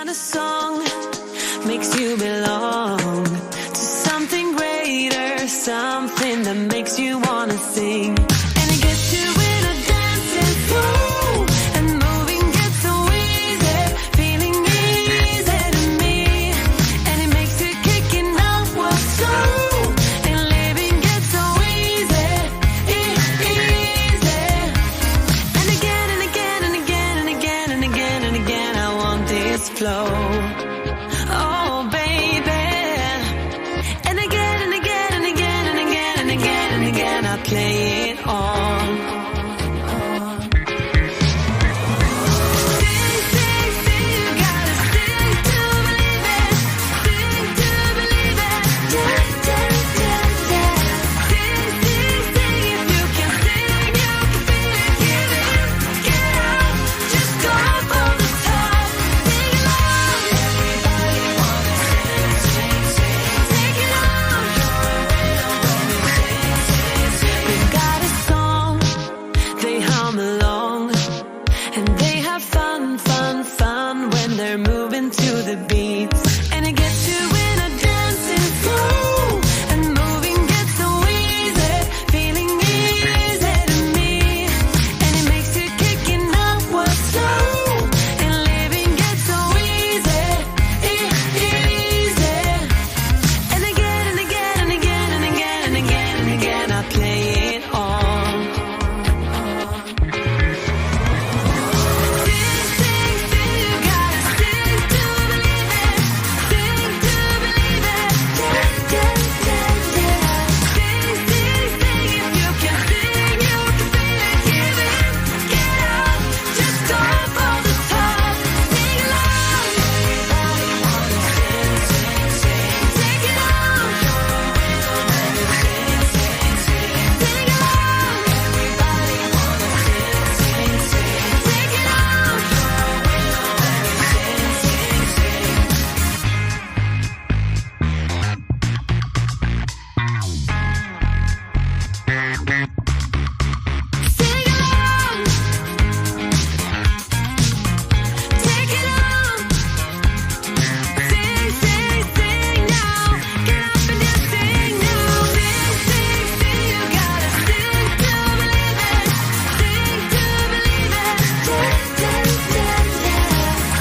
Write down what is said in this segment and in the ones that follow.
got a song, makes you belong to something greater, something that makes you want to sing. And it gets you in a dancing flow, and moving gets so easy, feeling easy to me. And it makes you kicking up what's slow, and living gets so easy, easy. And again and again and again and again and again and again, I want this flow. Oh, baby. And again and again and again and again and again and again, I play it on. Sing, sing, sing, you gotta sing to believe it. Sing to believe it. Yeah, yeah, yeah, yeah. Sing, sing, sing, if you can sing, you can feel it. Give it, get out, just go for the top. Sing along. Everybody wanna sing, sing, sing. Take it on. We've got a song, they hum along, and they have fun, fun, fun when they're moving to the beats. And it gets you in a dancing flow, and moving gets so easy, feeling easy to me. And it makes you kicking up what's slow, and living gets so easy, easy. And again and again and again and again and again and again, I play it on. Sing, sing, sing, you gotta sing to believe it. Sing to believe it. Yeah, yeah, yeah, yeah. Sing, sing, sing, if you can sing, you can feel it. Give it, get out, just go for the top. Sing along. Everybody wanna sing, sing, sing. Take it on. Sing along. Everybody wanna sing, sing, sing. Take it on. Sing along. Take it on. Sing, sing, sing now. Get up and just sing now. Sing, sing, sing, you gotta sing to believe it. Sing to believe it. Yeah, yeah, yeah, yeah.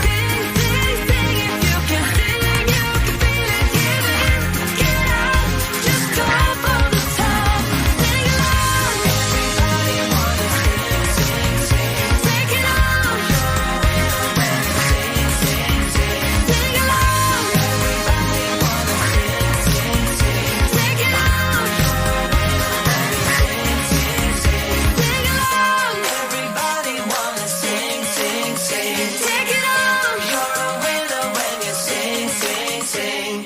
Sing, sing, sing, if you can sing, you can feel it. Give it, get out, just go for the top. Sing along. Everybody wanna sing, sing, sing. Take it on. Sing, sing, sing. Sing along. Everybody wanna sing, sing, sing. Take it on. Sing, sing, sing. Sing along. Everybody wanna sing, sing, sing. Take it on. You're a winner when you sing, sing, sing.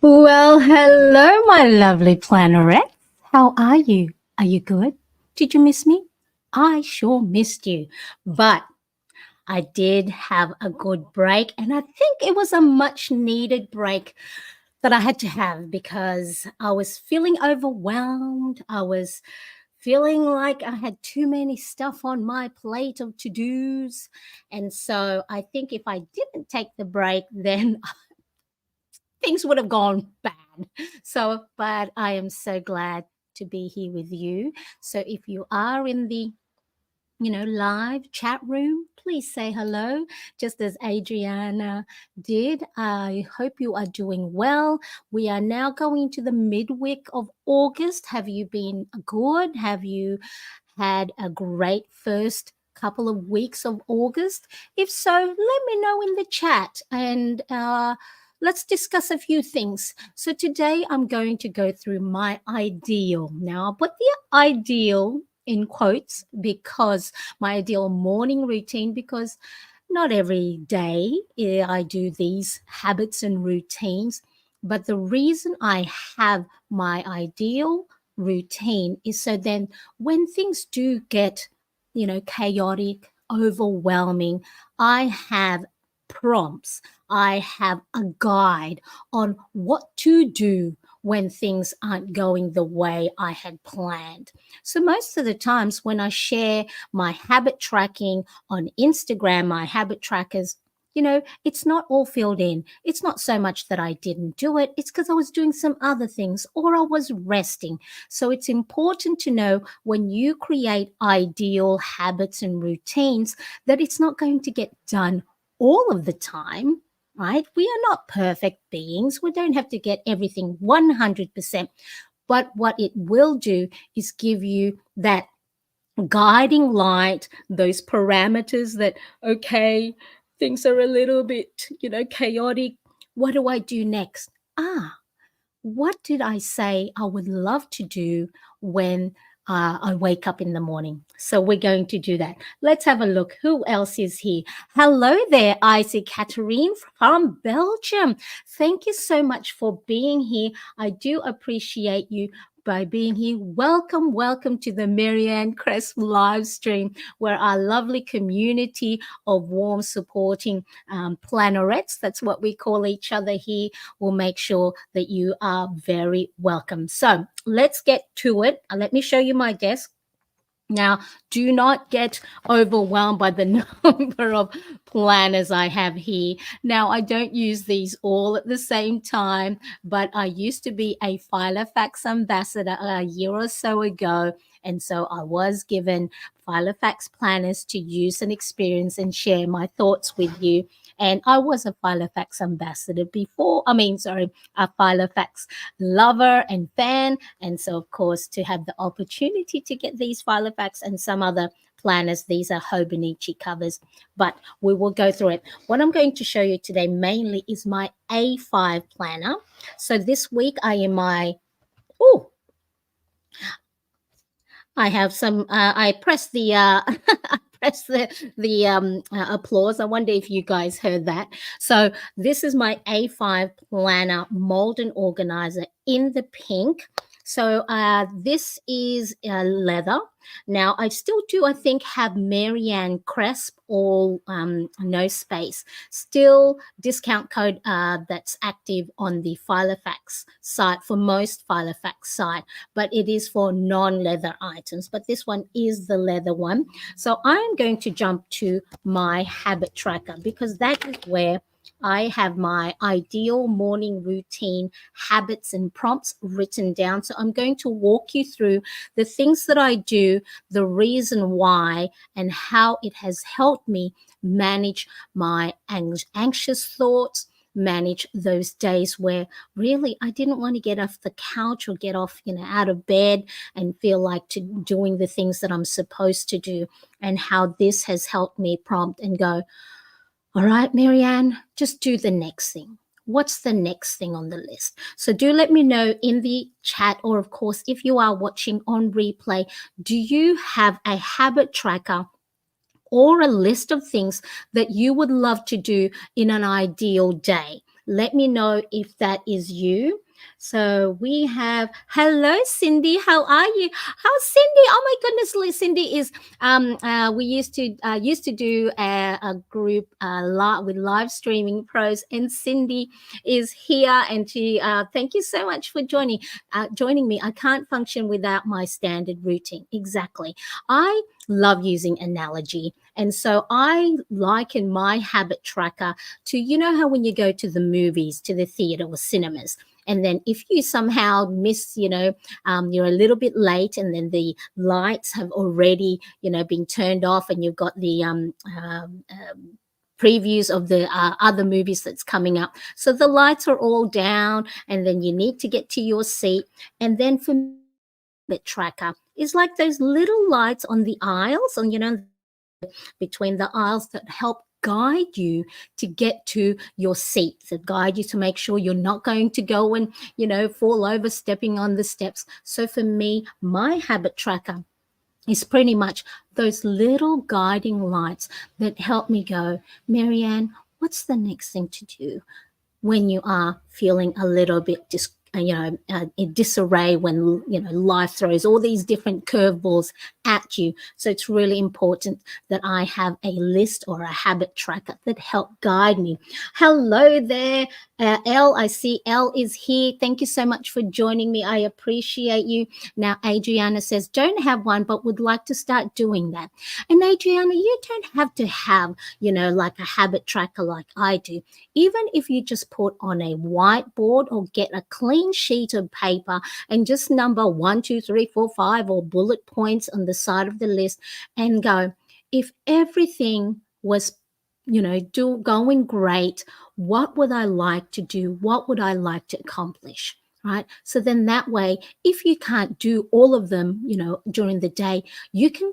Well, hello, my lovely plannerettes. How are you? Are you good? Did you miss me? I sure missed you. But I did have a good break, and I think it was a much needed break that I had to have because I was feeling overwhelmed. I was feeling like I had too many stuff on my plate of to-dos. And so I think if I didn't take the break, then things would have gone bad. So, but I am so glad to be here with you. So if you are in the live chat room, please say hello, just as Adriana did. I hope you are doing well. We are now going to the midweek of August. Have you been good? Have you had a great first couple of weeks of August? If so, let me know in the chat, and let's discuss a few things. So today I'm going to go through my ideal. Now, I put the ideal in quotes because my ideal morning routine, because not every day I do these habits and routines. But the reason I have my ideal routine is so then when things do get, chaotic, overwhelming, I have prompts. I have a guide on what to do when things aren't going the way I had planned. So most of the times when I share my habit tracking on Instagram, my habit trackers it's not all filled in. It's not so much that I didn't do it, it's because I was doing some other things or I was resting. So it's important to know when you create ideal habits and routines that it's not going to get done all of the time. Right? We are not perfect beings. We don't have to get everything 100%. But what it will do is give you that guiding light, those parameters that, okay, things are a little bit, chaotic. What do I do next? What did I say I would love to do when I wake up in the morning? So we're going to do that. Let's have a look. Who else is here? Hello there, Isaac Katerine from Belgium. Thank you so much for being here. I do appreciate you by being here. Welcome, welcome to the Marianne Crest live stream, where our lovely community of warm, supporting plannerets, that's what we call each other here, will make sure that you are very welcome. So let's get to it. Let me show you my desk. Now, do not get overwhelmed by the number of planners I have here. Now, I don't use these all at the same time, but I used to be a Filofax ambassador a year or so ago. And so I was given Filofax planners to use and experience and share my thoughts with you. And I was a Filofax ambassador before, a Filofax lover and fan. And so, of course, to have the opportunity to get these Filofax and some other planners, these are Hobonichi covers, but we will go through it. What I'm going to show you today mainly is my A5 planner. So this week I am oh, I have some. I pressed the I pressed the applause. I wonder if you guys heard that. So this is my A5 planner mold and organizer in the pink. So this is leather. Now I still do, I think, have Marianne Cresp, all no space. Still discount code that's active on the Filofax site for most Filofax site, but it is for non-leather items. But this one is the leather one. So I'm going to jump to my habit tracker because that is where I have my ideal morning routine habits and prompts written down. So I'm going to walk you through the things that I do, the reason why, and how it has helped me manage my anxious thoughts, manage those days where really I didn't want to get off the couch or get off, out of bed and feel like doing the things that I'm supposed to do, and how this has helped me prompt and go, all right, Marianne, just do the next thing. What's the next thing on the list? So do let me know in the chat, or of course, if you are watching on replay, do you have a habit tracker or a list of things that you would love to do in an ideal day? Let me know if that is you. So we have, hello Cindy, how are you? How's Cindy? Oh my goodness, Cindy is we used to do a group with live streaming pros, and Cindy is here, and she thank you so much for joining me. I can't function without my standard routine. Exactly. I love using analogy. And so I liken my habit tracker to, how when you go to the movies, to the theater or cinemas, and then if you somehow miss, you're a little bit late, and then the lights have already, been turned off, and you've got the previews of the other movies that's coming up. So the lights are all down, and then you need to get to your seat. And then for me, habit tracker is like those little lights on the aisles, and between the aisles, that help guide you to get to your seat, that guide you to make sure you're not going to go and fall over stepping on the steps. So for me, my habit tracker is pretty much those little guiding lights that help me go, Marianne, what's the next thing to do when you are feeling a little bit in disarray when life throws all these different curveballs at you. So it's really important that I have a list or a habit tracker that help guide me. Hello there, Elle. I see Elle is here. Thank you so much for joining me. I appreciate you. Now Adriana says don't have one but would like to start doing that. And Adriana, you don't have to have like a habit tracker like I do. Even if you just put on a whiteboard or get a clean sheet of paper and just number 1, 2, 3, 4, 5 or bullet points on the side of the list and go, if everything was going great, what would I like to do? What would I like to accomplish? Right. So then that way, if you can't do all of them, during the day, you can,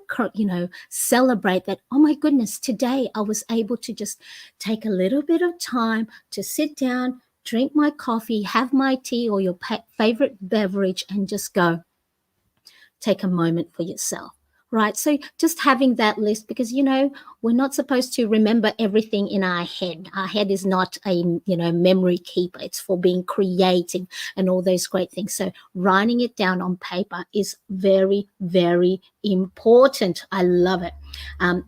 celebrate that. Oh my goodness, today I was able to just take a little bit of time to sit down, drink my coffee, have my tea or your favorite beverage and just go, take a moment for yourself. Right. So just having that list, because, we're not supposed to remember everything in our head. Our head is not a, memory keeper. It's for being creative and all those great things. So writing it down on paper is very, very important. I love it.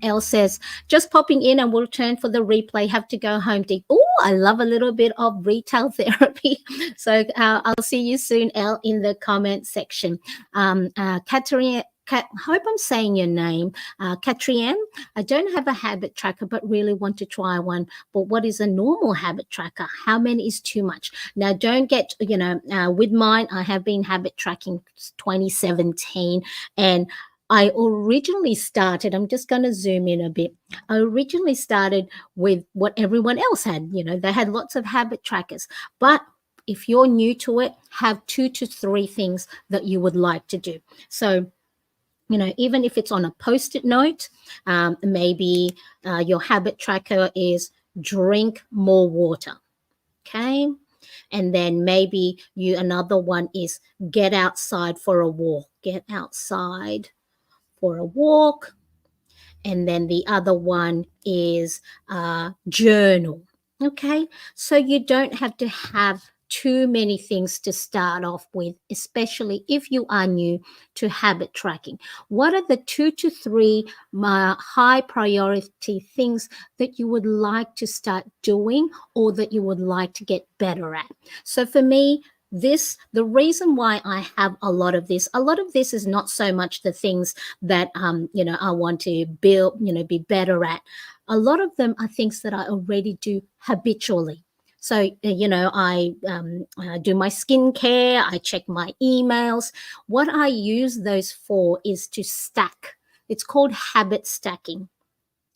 Elle says, just popping in and we'll return for the replay. Have to go home deep. Oh, I love a little bit of retail therapy. So I'll see you soon, Elle, in the comment section. Katerina, hope I'm saying your name. Katrien, I don't have a habit tracker, but really want to try one. But what is a normal habit tracker? How many is too much? Now, don't get, with mine, I have been habit tracking 2017. And I originally started, I'm just going to zoom in a bit. I originally started with what everyone else had. They had lots of habit trackers. But if you're new to it, have 2 to 3 things that you would like to do. So, even if it's on a post-it note, maybe your habit tracker is drink more water. Okay. And then maybe another one is get outside for a walk. Get outside for a walk. And then the other one is journal. Okay. So you don't have to have too many things to start off with, especially if you are new to habit tracking. What are the 2 to 3 high priority things that you would like to start doing or that you would like to get better at? So for me, the reason why I have a lot of this is not so much the things that I want to build, be better at. A lot of them are things that I already do habitually. So, I do my skincare, I check my emails. What I use those for is to stack. It's called habit stacking.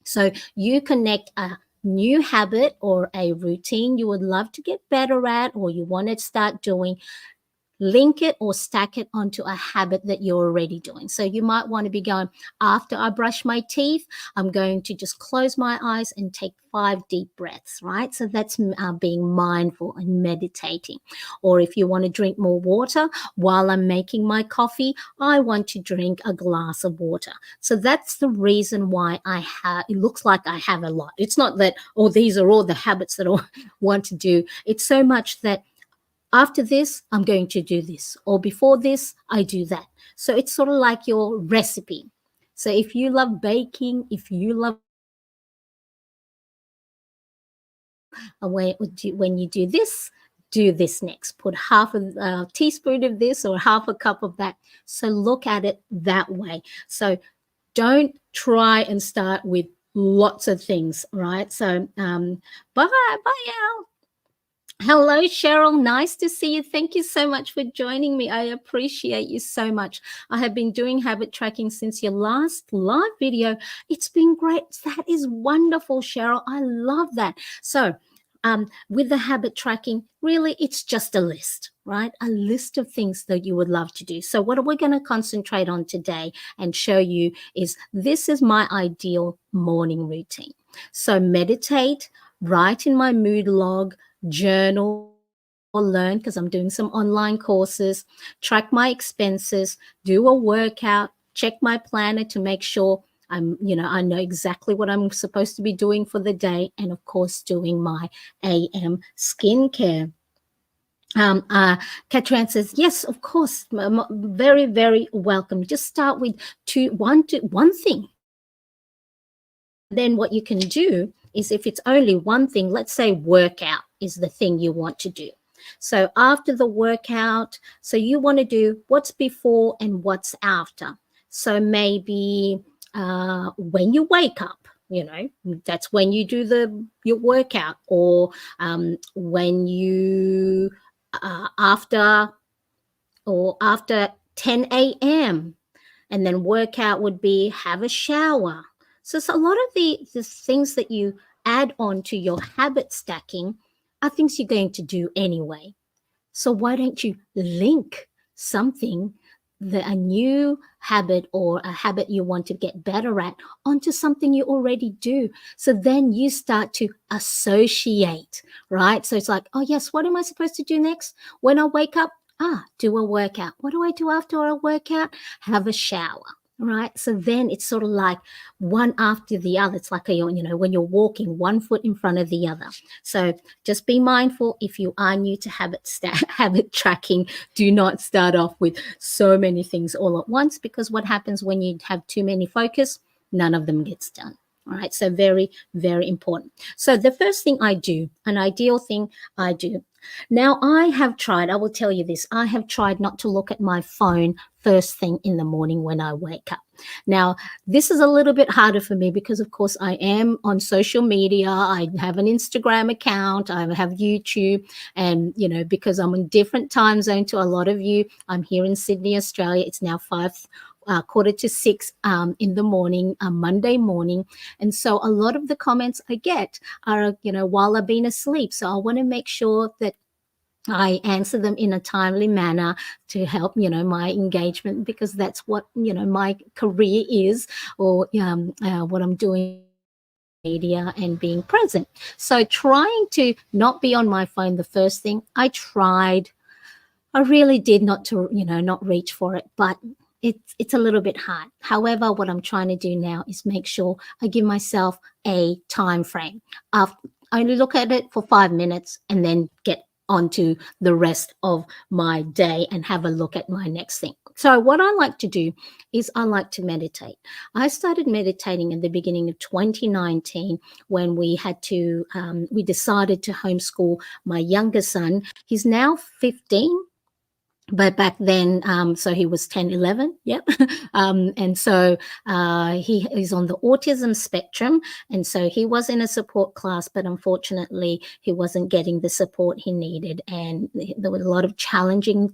So you connect a new habit or a routine you would love to get better at or you want to start doing, link it or stack it onto a habit that you're already doing. So you might want to be going, after I brush my teeth, I'm going to just close my eyes and take 5 deep breaths, right? So that's being mindful and meditating. Or if you want to drink more water, while I'm making my coffee, I want to drink a glass of water. So that's the reason why it looks like I have a lot. It's not that, these are all the habits that I want to do. It's so much that after this, I'm going to do this, or before this, I do that. So it's sort of like your recipe. So if you love baking, if you love when you do this next. Put half a teaspoon of this or half a cup of that. So look at it that way. So don't try and start with lots of things, right? So bye, Al. Hello, Cheryl. Nice to see you. Thank you so much for joining me. I appreciate you so much. I have been doing habit tracking since your last live video. It's been great. That is wonderful, Cheryl. I love that. So, with the habit tracking, really, it's just a list, right? A list of things that you would love to do. So what we're going to concentrate on today and show you is this is my ideal morning routine. So meditate, write in my mood log, journal or learn because I'm doing some online courses, track my expenses, do a workout, check my planner to make sure I know exactly what I'm supposed to be doing for the day, and of course doing my AM skincare. Um, uh, Katran says, yes, of course, very, very welcome. Just start with one thing. And then what you can do is if it's only one thing, let's say workout is the thing you want to do. So after the workout, so you want to do what's before and what's after. So maybe when you wake up, that's when you do your workout, or when you after or after 10 a.m. And then workout would be have a shower. So it's a lot of the things that you add on to your habit stacking are things you're going to do anyway. So why don't you link something, a new habit or a habit you want to get better at, onto something you already do? So then you start to associate, right? So it's like, oh yes, what am I supposed to do next? When I wake up, do a workout. What do I do after a workout? Have a shower. Right. So then it's sort of like one after the other. It's like when you're walking, one foot in front of the other. So just be mindful, if you are new to habit tracking, do not start off with so many things all at once, because what happens when you have too many focus, none of them gets done. All right, so very, very important. So the first thing I do, an ideal thing I do. Now I will tell you this, I have tried not to look at my phone first thing in the morning when I wake up. Now, this is a little bit harder for me because, of course, I am on social media. I have an Instagram account. I have YouTube. And, because I'm in different time zone to a lot of you, I'm here in Sydney, Australia. It's now 5:45 in the morning, Monday morning. And so a lot of the comments I get are, while I've been asleep. So I want to make sure that I answer them in a timely manner to help, my engagement, because that's what, my career is, or what I'm doing on social media and being present. So trying to not be on my phone the first thing, I really did not reach for it, but it's a little bit hard. However, what I'm trying to do now is make sure I give myself a time frame. I only look at it for 5 minutes and then get onto the rest of my day and have a look at my next thing. So what I like to do is I like to meditate. I started meditating in the beginning of 2019 when we decided to homeschool my younger son. He's now 15, but back then, so he was 10, 11. Yep. And so he is on the autism spectrum, and so he was in a support class, but unfortunately he wasn't getting the support he needed, and there were a lot of challenging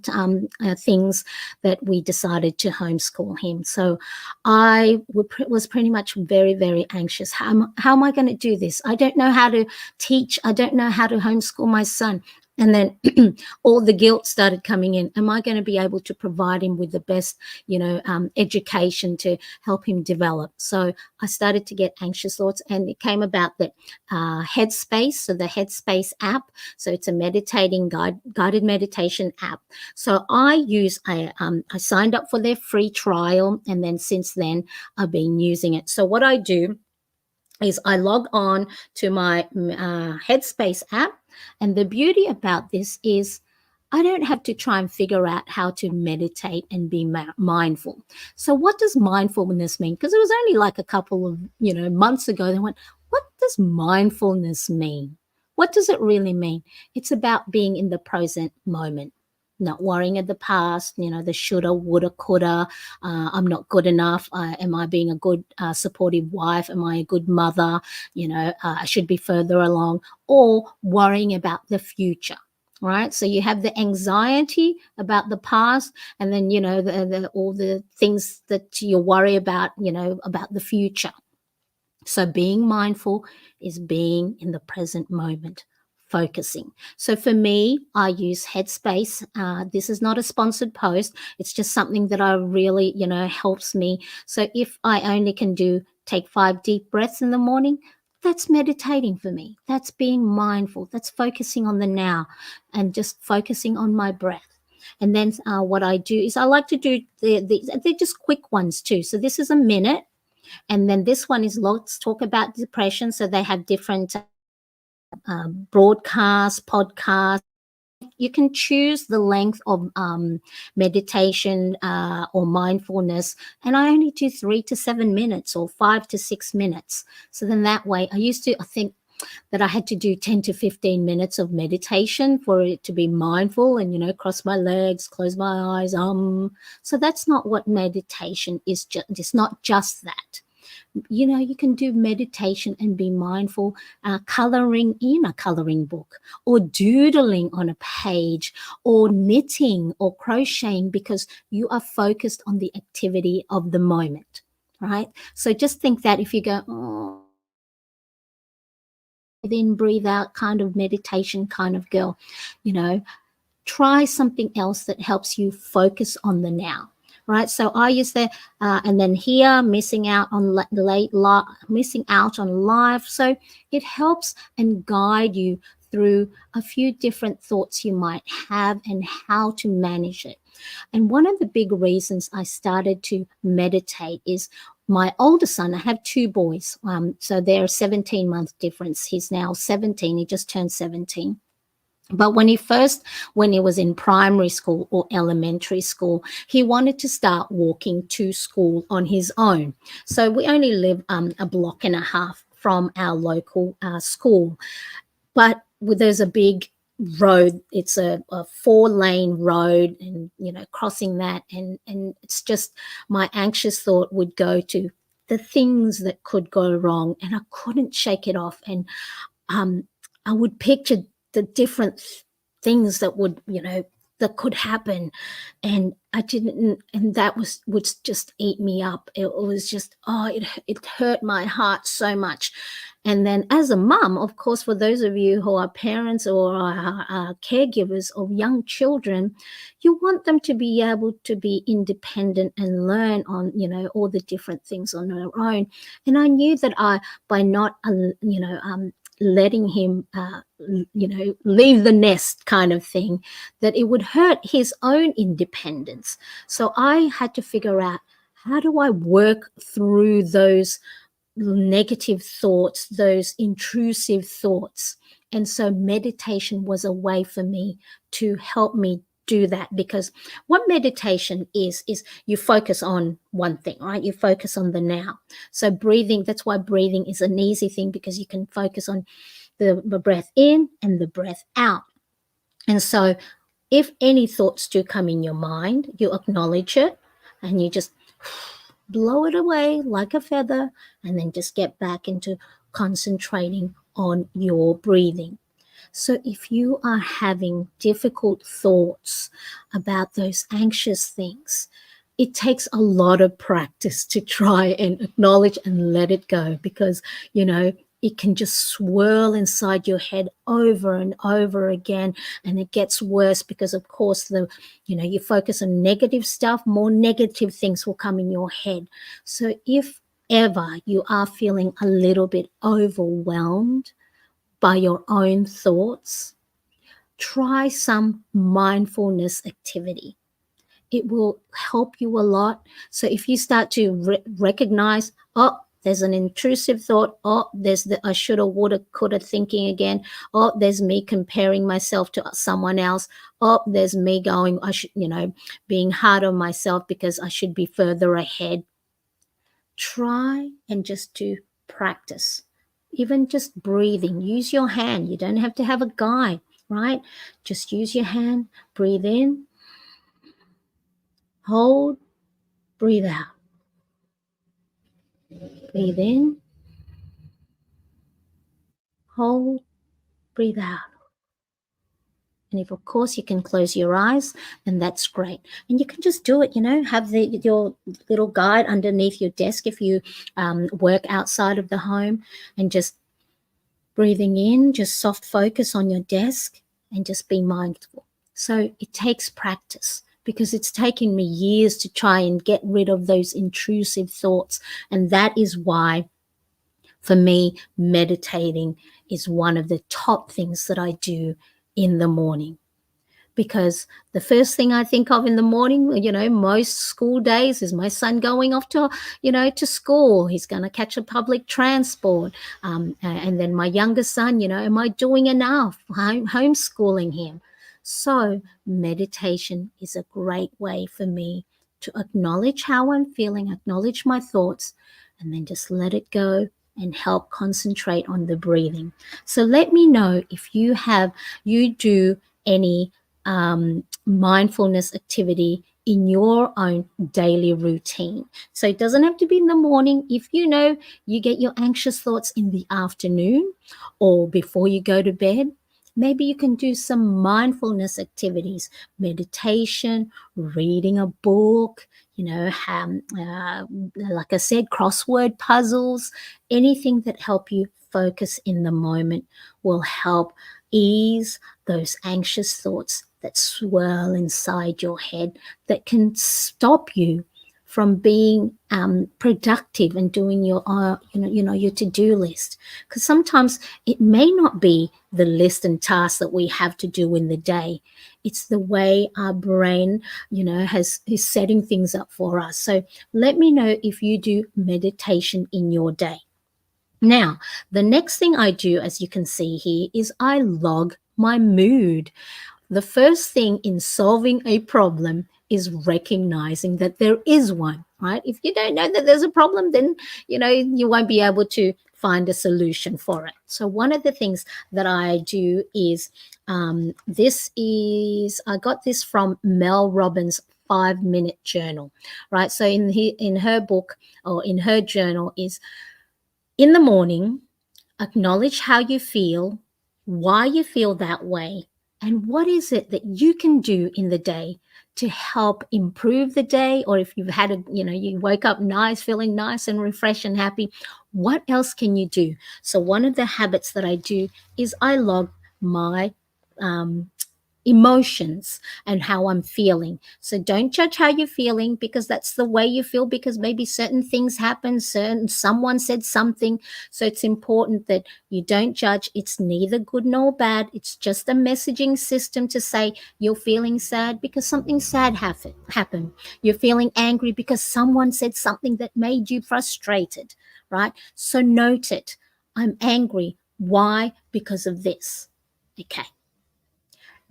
things that we decided to homeschool him. So was pretty much very, very anxious. How am I going to do this? I don't know how to teach. I don't know how to homeschool my son. And then all the guilt started coming in. Am I going to be able to provide him with the best, education to help him develop? So I started to get anxious thoughts, and it came about that Headspace, so the Headspace app. So it's a guided meditation app. So I signed up for their free trial, and then since then I've been using it. So what I do is I log on to my Headspace app. And the beauty about this is I don't have to try and figure out how to meditate and be mindful. So what does mindfulness mean? Because it was only like a couple of, months ago, they went, what does mindfulness mean? What does it really mean? It's about being in the present moment, not worrying at the past, the shoulda, woulda, coulda. I'm not good enough. Am I being a good supportive wife? Am I a good mother? I should be further along, or worrying about the future. Right. So you have the anxiety about the past, and then, all the things that you worry about, about the future. So being mindful is being in the present moment, focusing. So for me, I use Headspace. This is not a sponsored post. It's just something that I really, helps me. So if I only can take 5 deep breaths in the morning, that's meditating for me. That's being mindful. That's focusing on the now and just focusing on my breath. And then what I do is I like to do they're just quick ones too. So this is a minute. And then this one is Let's Talk About Depression. So they have different broadcasts, podcasts, you can choose the length of meditation or mindfulness, and I only do 3 to 7 minutes or 5 to 6 minutes. So then that way, I think that I had to do 10 to 15 minutes of meditation for it to be mindful and, cross my legs, close my eyes. So that's not what meditation is. It's not just that. You can do meditation and be mindful, coloring in a coloring book, or doodling on a page, or knitting or crocheting, because you are focused on the activity of the moment, right? So just think that if you go, oh, breathe in, breathe out kind of meditation kind of girl, you know, try something else that helps you focus on the now. Right, so I use the and then here missing out on missing out on life. So it helps and guide you through a few different thoughts you might have and how to manage it. And one of the big reasons I started to meditate is my older son. I have two boys, so they're a 17-month difference. He's now 17. He just turned 17. But when he was in primary school or elementary school, he wanted to start walking to school on his own. So we only live a block and a half from our local school. But there's a big road. It's a 4-lane road, and crossing that, and it's just, my anxious thought would go to the things that could go wrong, and I couldn't shake it off. And I would picture the different things that that could happen, and I didn't, and that would just eat me up. It was just, it hurt my heart so much. And then as a mum, of course, for those of you who are parents or are caregivers of young children, you want them to be able to be independent and learn on, all the different things on their own. And I knew that by not, letting him, leave the nest kind of thing, that it would hurt his own independence. So I had to figure out, how do I work through those negative thoughts, those intrusive thoughts? And so meditation was a way for me to help me do that, because what meditation is you focus on one thing, right? You focus on the now. So breathing, that's why breathing is an easy thing, because you can focus on the breath in and the breath out. And so if any thoughts do come in your mind, you acknowledge it and you just blow it away like a feather, and then just get back into concentrating on your breathing. So if you are having difficult thoughts about those anxious things, it takes a lot of practice to try and acknowledge and let it go, because, it can just swirl inside your head over and over again, and it gets worse because, of course, you focus on negative stuff, more negative things will come in your head. So if ever you are feeling a little bit overwhelmed by your own thoughts, try some mindfulness activity. It will help you a lot. So if you start to recognize, there's an intrusive thought, there's the I shoulda, woulda, coulda thinking again, there's me comparing myself to someone else, there's me going, I should, being hard on myself because I should be further ahead. Try and just do practice. Even just breathing, use your hand. You don't have to have a guide, right? Just use your hand, breathe in, hold, breathe out. Breathe in, hold, breathe out. And if, of course, you can close your eyes, then that's great. And you can just do it, have your little guide underneath your desk if you work outside of the home, and just breathing in, just soft focus on your desk and just be mindful. So it takes practice, because it's taken me years to try and get rid of those intrusive thoughts. And that is why, for me, meditating is one of the top things that I do in the morning. Because the first thing I think of in the morning, most school days, is my son going off to, to school. He's going to catch a public transport. And then my youngest son, am I doing enough? Homeschooling him. So, meditation is a great way for me to acknowledge how I'm feeling, acknowledge my thoughts, and then just let it go and help concentrate on the breathing. So, let me know if you do any mindfulness activity in your own daily routine. So it doesn't have to be in the morning. If you know you get your anxious thoughts in the afternoon or before you go to bed, maybe you can do some mindfulness activities, meditation, reading a book, like I said, crossword puzzles, anything that help you focus in the moment will help ease those anxious thoughts that swirl inside your head that can stop you from being productive and doing your to-do list. Because sometimes it may not be the list and tasks that we have to do in the day. It's the way our brain, is setting things up for us. So let me know if you do meditation in your day. Now, the next thing I do, as you can see here, is I log my mood. The first thing in solving a problem is recognizing that there is one, right? If you don't know that there's a problem, then you won't be able to find a solution for it. So one of the things that I do is I got this from Mel Robbins' 5-minute journal, right? So in her book or in her journal is in the morning, acknowledge how you feel, why you feel that way, and what is it that you can do in the day to help improve the day. Or if you've had you wake up nice, feeling nice and refreshed and happy, what else can you do? So one of the habits that I do is I log my um, emotions and how I'm feeling. So don't judge how you're feeling because that's the way you feel, because maybe certain things happen, someone said something. So it's important that you don't judge. It's neither good nor bad. It's just a messaging system to say you're feeling sad because something sad happened. You're feeling angry because someone said something that made you frustrated, right? So note it. I'm angry. Why? Because of this. Okay.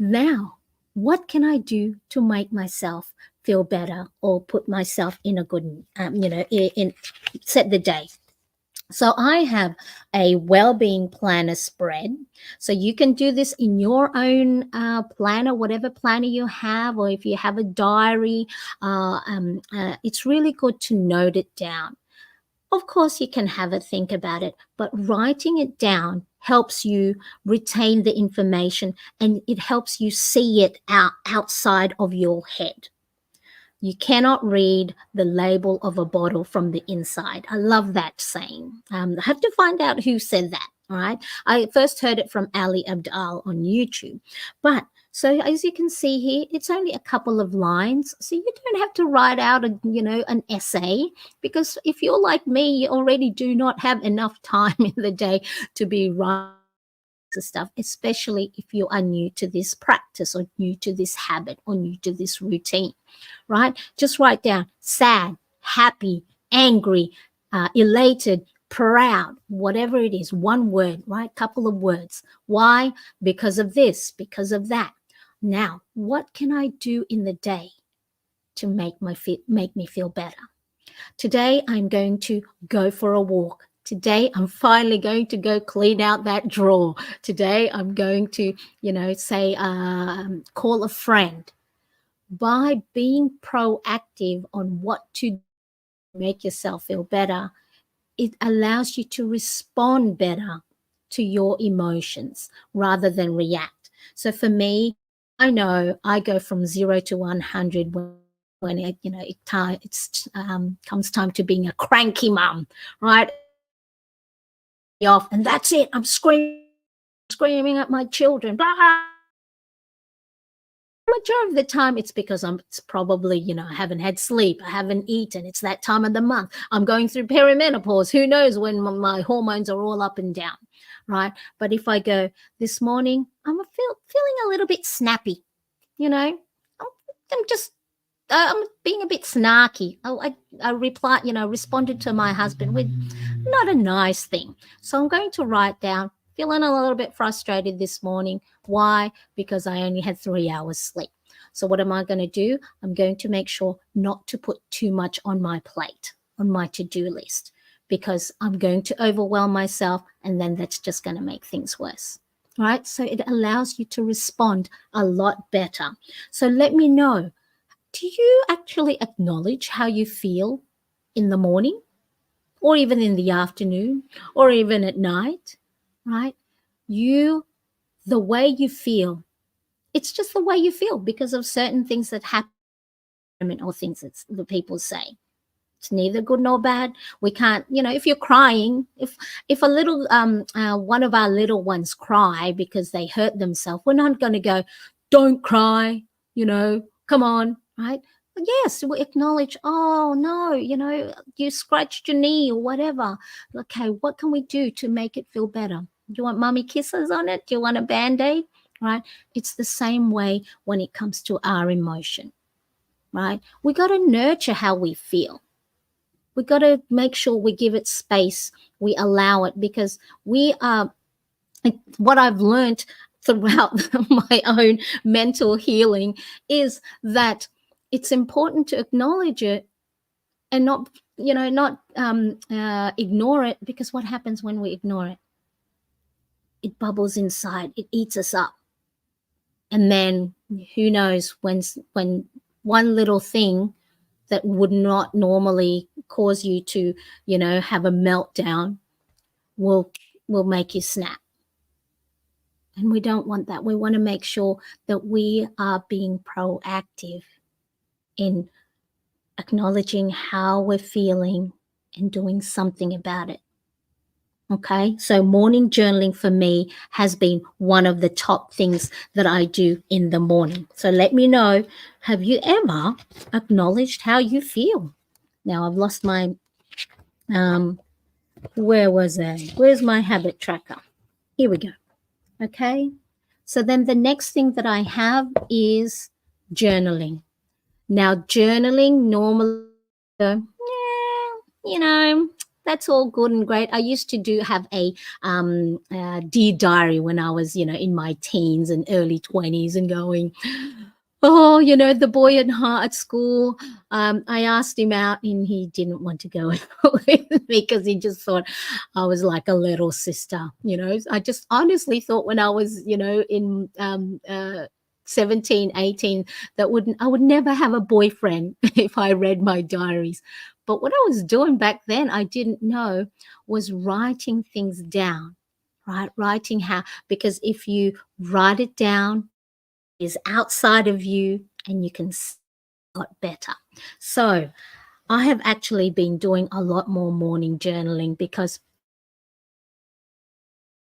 Now, what can I do to make myself feel better or put myself in a good, set the day? So I have a well-being planner spread. So you can do this in your own planner, whatever planner you have, or if you have a diary, it's really good to note it down. Of course, you can have a think about it, but writing it down helps you retain the information and it helps you see it outside of your head. You cannot read the label of a bottle from the inside. I love that saying. I have to find out who said that. All right. I first heard it from Ali Abdal on YouTube. But so as you can see here, it's only a couple of lines. So you don't have to write out an essay, because if you're like me, you already do not have enough time in the day to be writing stuff, especially if you are new to this practice or new to this habit or new to this routine, right? Just write down sad, happy, angry, elated, proud, whatever it is, one word, right? Couple of words. Why? Because of this, because of that. Now, what can I do in the day to make me feel better? Today, I'm going to go for a walk. Today, I'm finally going to go clean out that drawer. Today, I'm going to, say, call a friend. By being proactive on what to make yourself feel better, it allows you to respond better to your emotions rather than react. So for me, I know I go from 0 to 100 when comes time to being a cranky mum, right? Off, and that's it. I'm screaming at my children. Blah. Majority of the time it's because it's probably, I haven't had sleep, I haven't eaten, it's that time of the month, I'm going through perimenopause, who knows when my hormones are all up and down, right? But if I go, this morning I'm feeling a little bit snappy, I'm just I'm being a bit snarky. I responded to my husband with not a nice thing. So I'm going to write down feeling a little bit frustrated this morning. Why? Because I only had 3 hours sleep. So what am I going to do? I'm going to make sure not to put too much on my plate, on my to-do list, because I'm going to overwhelm myself, and then that's just going to make things worse. Right? So it allows you to respond a lot better. So let me know, do you actually acknowledge how you feel in the morning, or even in the afternoon, or even at night? Right? You, the way you feel, it's just the way you feel because of certain things that happen or things that the people say. It's neither good nor bad. We can't, if you're crying, if a little one of our little ones cry because they hurt themselves, we're not going to go, don't cry, come on, right? But yes, we acknowledge, oh no, you scratched your knee or whatever. Okay, what can we do to make it feel better? Do you want mommy kisses on it? Do you want a band-aid? Right? It's the same way when it comes to our emotion, right? We got to nurture how we feel. We got to make sure we give it space, we allow it, because we are, what I've learned throughout my own mental healing is that it's important to acknowledge it and not ignore it, because what happens when we ignore it? It bubbles inside, it eats us up. And then who knows, when one little thing that would not normally cause you to, have a meltdown will make you snap. And we don't want that. We want to make sure that we are being proactive in acknowledging how we're feeling and doing something about it. Okay, so morning journaling for me has been one of the top things that I do in the morning. So let me know, have you ever acknowledged how you feel? Now I've lost my where was I? Where's my habit tracker? Here we go. Okay. So then the next thing that I have is journaling. Now, journaling normally, that's all good and great. I used to have a dear diary when I was, in my teens and early 20s, and going, oh, the boy at school, I asked him out and he didn't want to go out with me because he just thought I was like a little sister. I just honestly thought when I was, in 17, 18, I would never have a boyfriend if I read my diaries. But what I was doing back then, I didn't know, was writing things down, right? Writing how, because if you write it down, is outside of you and you can see a lot better. So I have actually been doing a lot more morning journaling because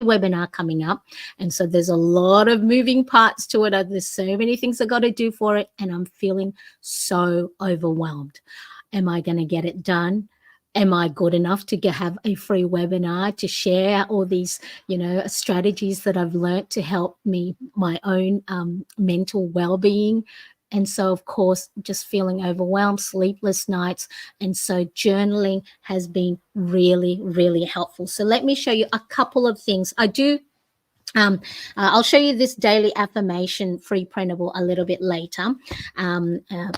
webinar coming up, and so there's a lot of moving parts to it. There's so many things I got to do for it, and I'm feeling so overwhelmed. Am I going to get it done? Am I good enough to have a free webinar to share all these, strategies that I've learned to help me, my own mental well-being? And so, of course, just feeling overwhelmed, sleepless nights. And so journaling has been really, really helpful. So let me show you a couple of things. I'll show you this daily affirmation free printable a little bit later.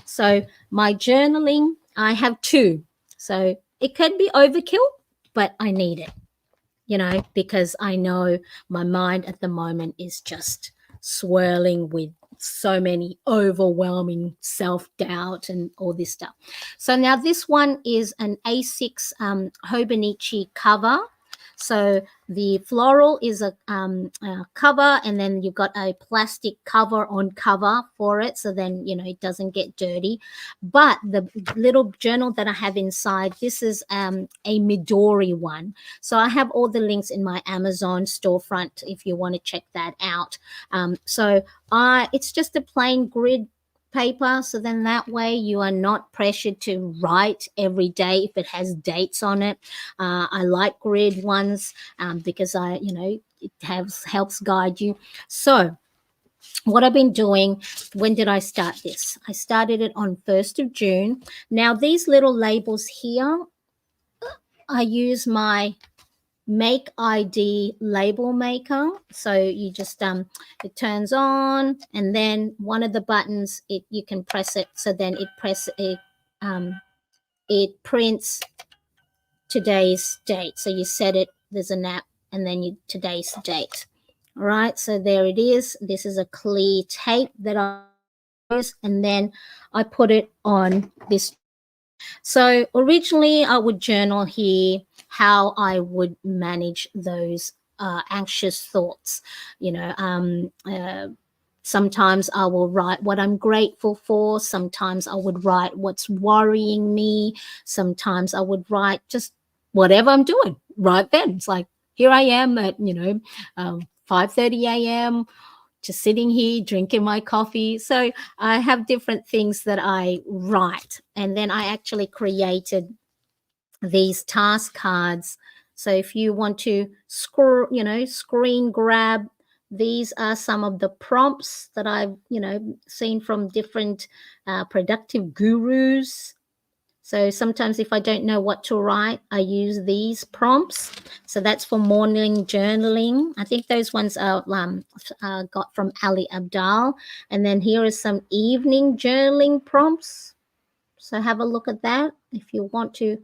So my journaling, I have 2. So it could be overkill, but I need it, because I know my mind at the moment is just swirling with so many overwhelming self-doubt and all this stuff. So now this one is an A6 Hobonichi cover. So the floral is a cover, and then you've got a plastic cover on cover for it, so then it doesn't get dirty. But the little journal that I have inside, this is a Midori one. So I have all the links in my Amazon storefront if you want to check that out. So it's just a plain grid paper, so then that way you are not pressured to write every day if it has dates on it. I like grid ones because it helps guide you. So what I've been doing, when did I start this? I started it on 1st of June. Now these little labels here, I use my Make ID label maker. So you just it turns on, and then one of the buttons, it you can press it, so then it prints today's date. So you set it, there's an app, and then you today's date. All right, so there it is. This is a clear tape that I use, and then I put it on this. So originally I would journal here how I would manage those anxious thoughts. You know, sometimes I will write what I'm grateful for. Sometimes I would write what's worrying me. Sometimes I would write just whatever I'm doing right then. It's like, here I am at 5:30 a.m. just sitting here drinking my coffee. So I have different things that I write, and then I actually created these task cards. So if you want to screen grab, these are some of the prompts that I've seen from different productive gurus. So sometimes if I don't know what to write, I use these prompts. So that's for morning journaling. I think those ones are got from Ali Abdal. And then here is some evening journaling prompts. So have a look at that if you want to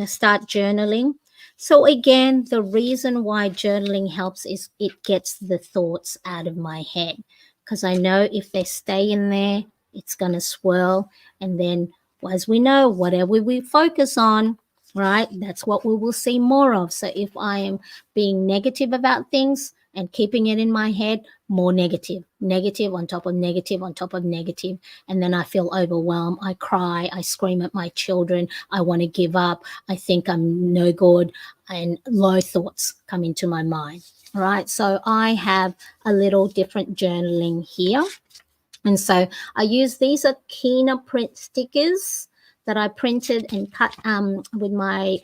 start journaling. So again, the reason why journaling helps is it gets the thoughts out of my head, because I know if they stay in there, it's going to swirl. And then, as we know, whatever we focus on, right, that's what we will see more of. So if I am being negative about things and keeping it in my head, more negative, negative on top of negative on top of negative. And then I feel overwhelmed. I cry. I scream at my children. I want to give up. I think I'm no good. And low thoughts come into my mind. All right. So I have a little different journaling here. And so I use these are Kina print stickers that I printed and cut with my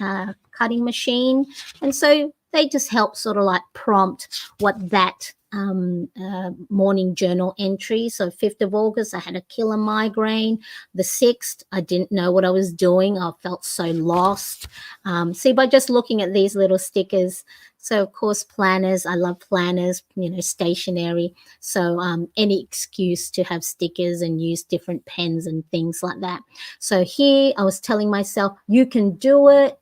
cutting machine. And so they just help sort of like prompt what that morning journal entry. So 5th of August, I had a killer migraine. The 6th, I didn't know what I was doing. I felt so lost. See, by just looking at these little stickers. So of course, planners, I love planners, stationery. So any excuse to have stickers and use different pens and things like that. So here I was telling myself, you can do it.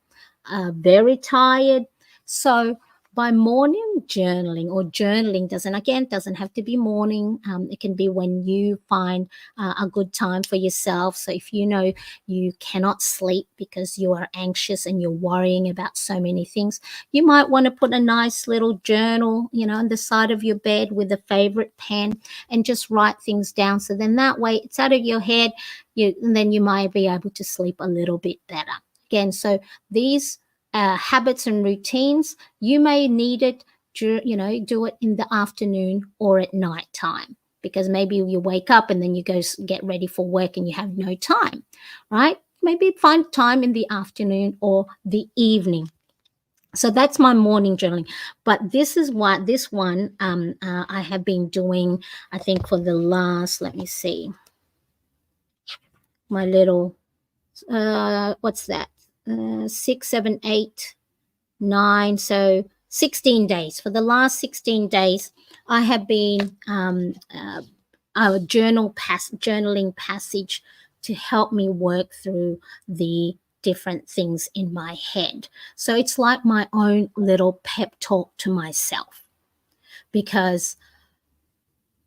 Very tired. So by morning journaling, or journaling doesn't have to be morning. It can be when you find a good time for yourself. So if you know you cannot sleep because you are anxious and you're worrying about so many things, you might want to put a nice little journal, on the side of your bed with a favorite pen and just write things down. So then that way it's out of your head, and then you might be able to sleep a little bit better. Again, so these habits and routines, you may need it, do it in the afternoon or at night time, because maybe you wake up and then you go get ready for work and you have no time, right? Maybe find time in the afternoon or the evening. So that's my morning journaling. But this one I have been doing, I think for the last, let me see, my little, what's that? 6, 7, 8, 9, so 16 days. For the last 16 days, I have been a journaling passage to help me work through the different things in my head. So it's like my own little pep talk to myself, because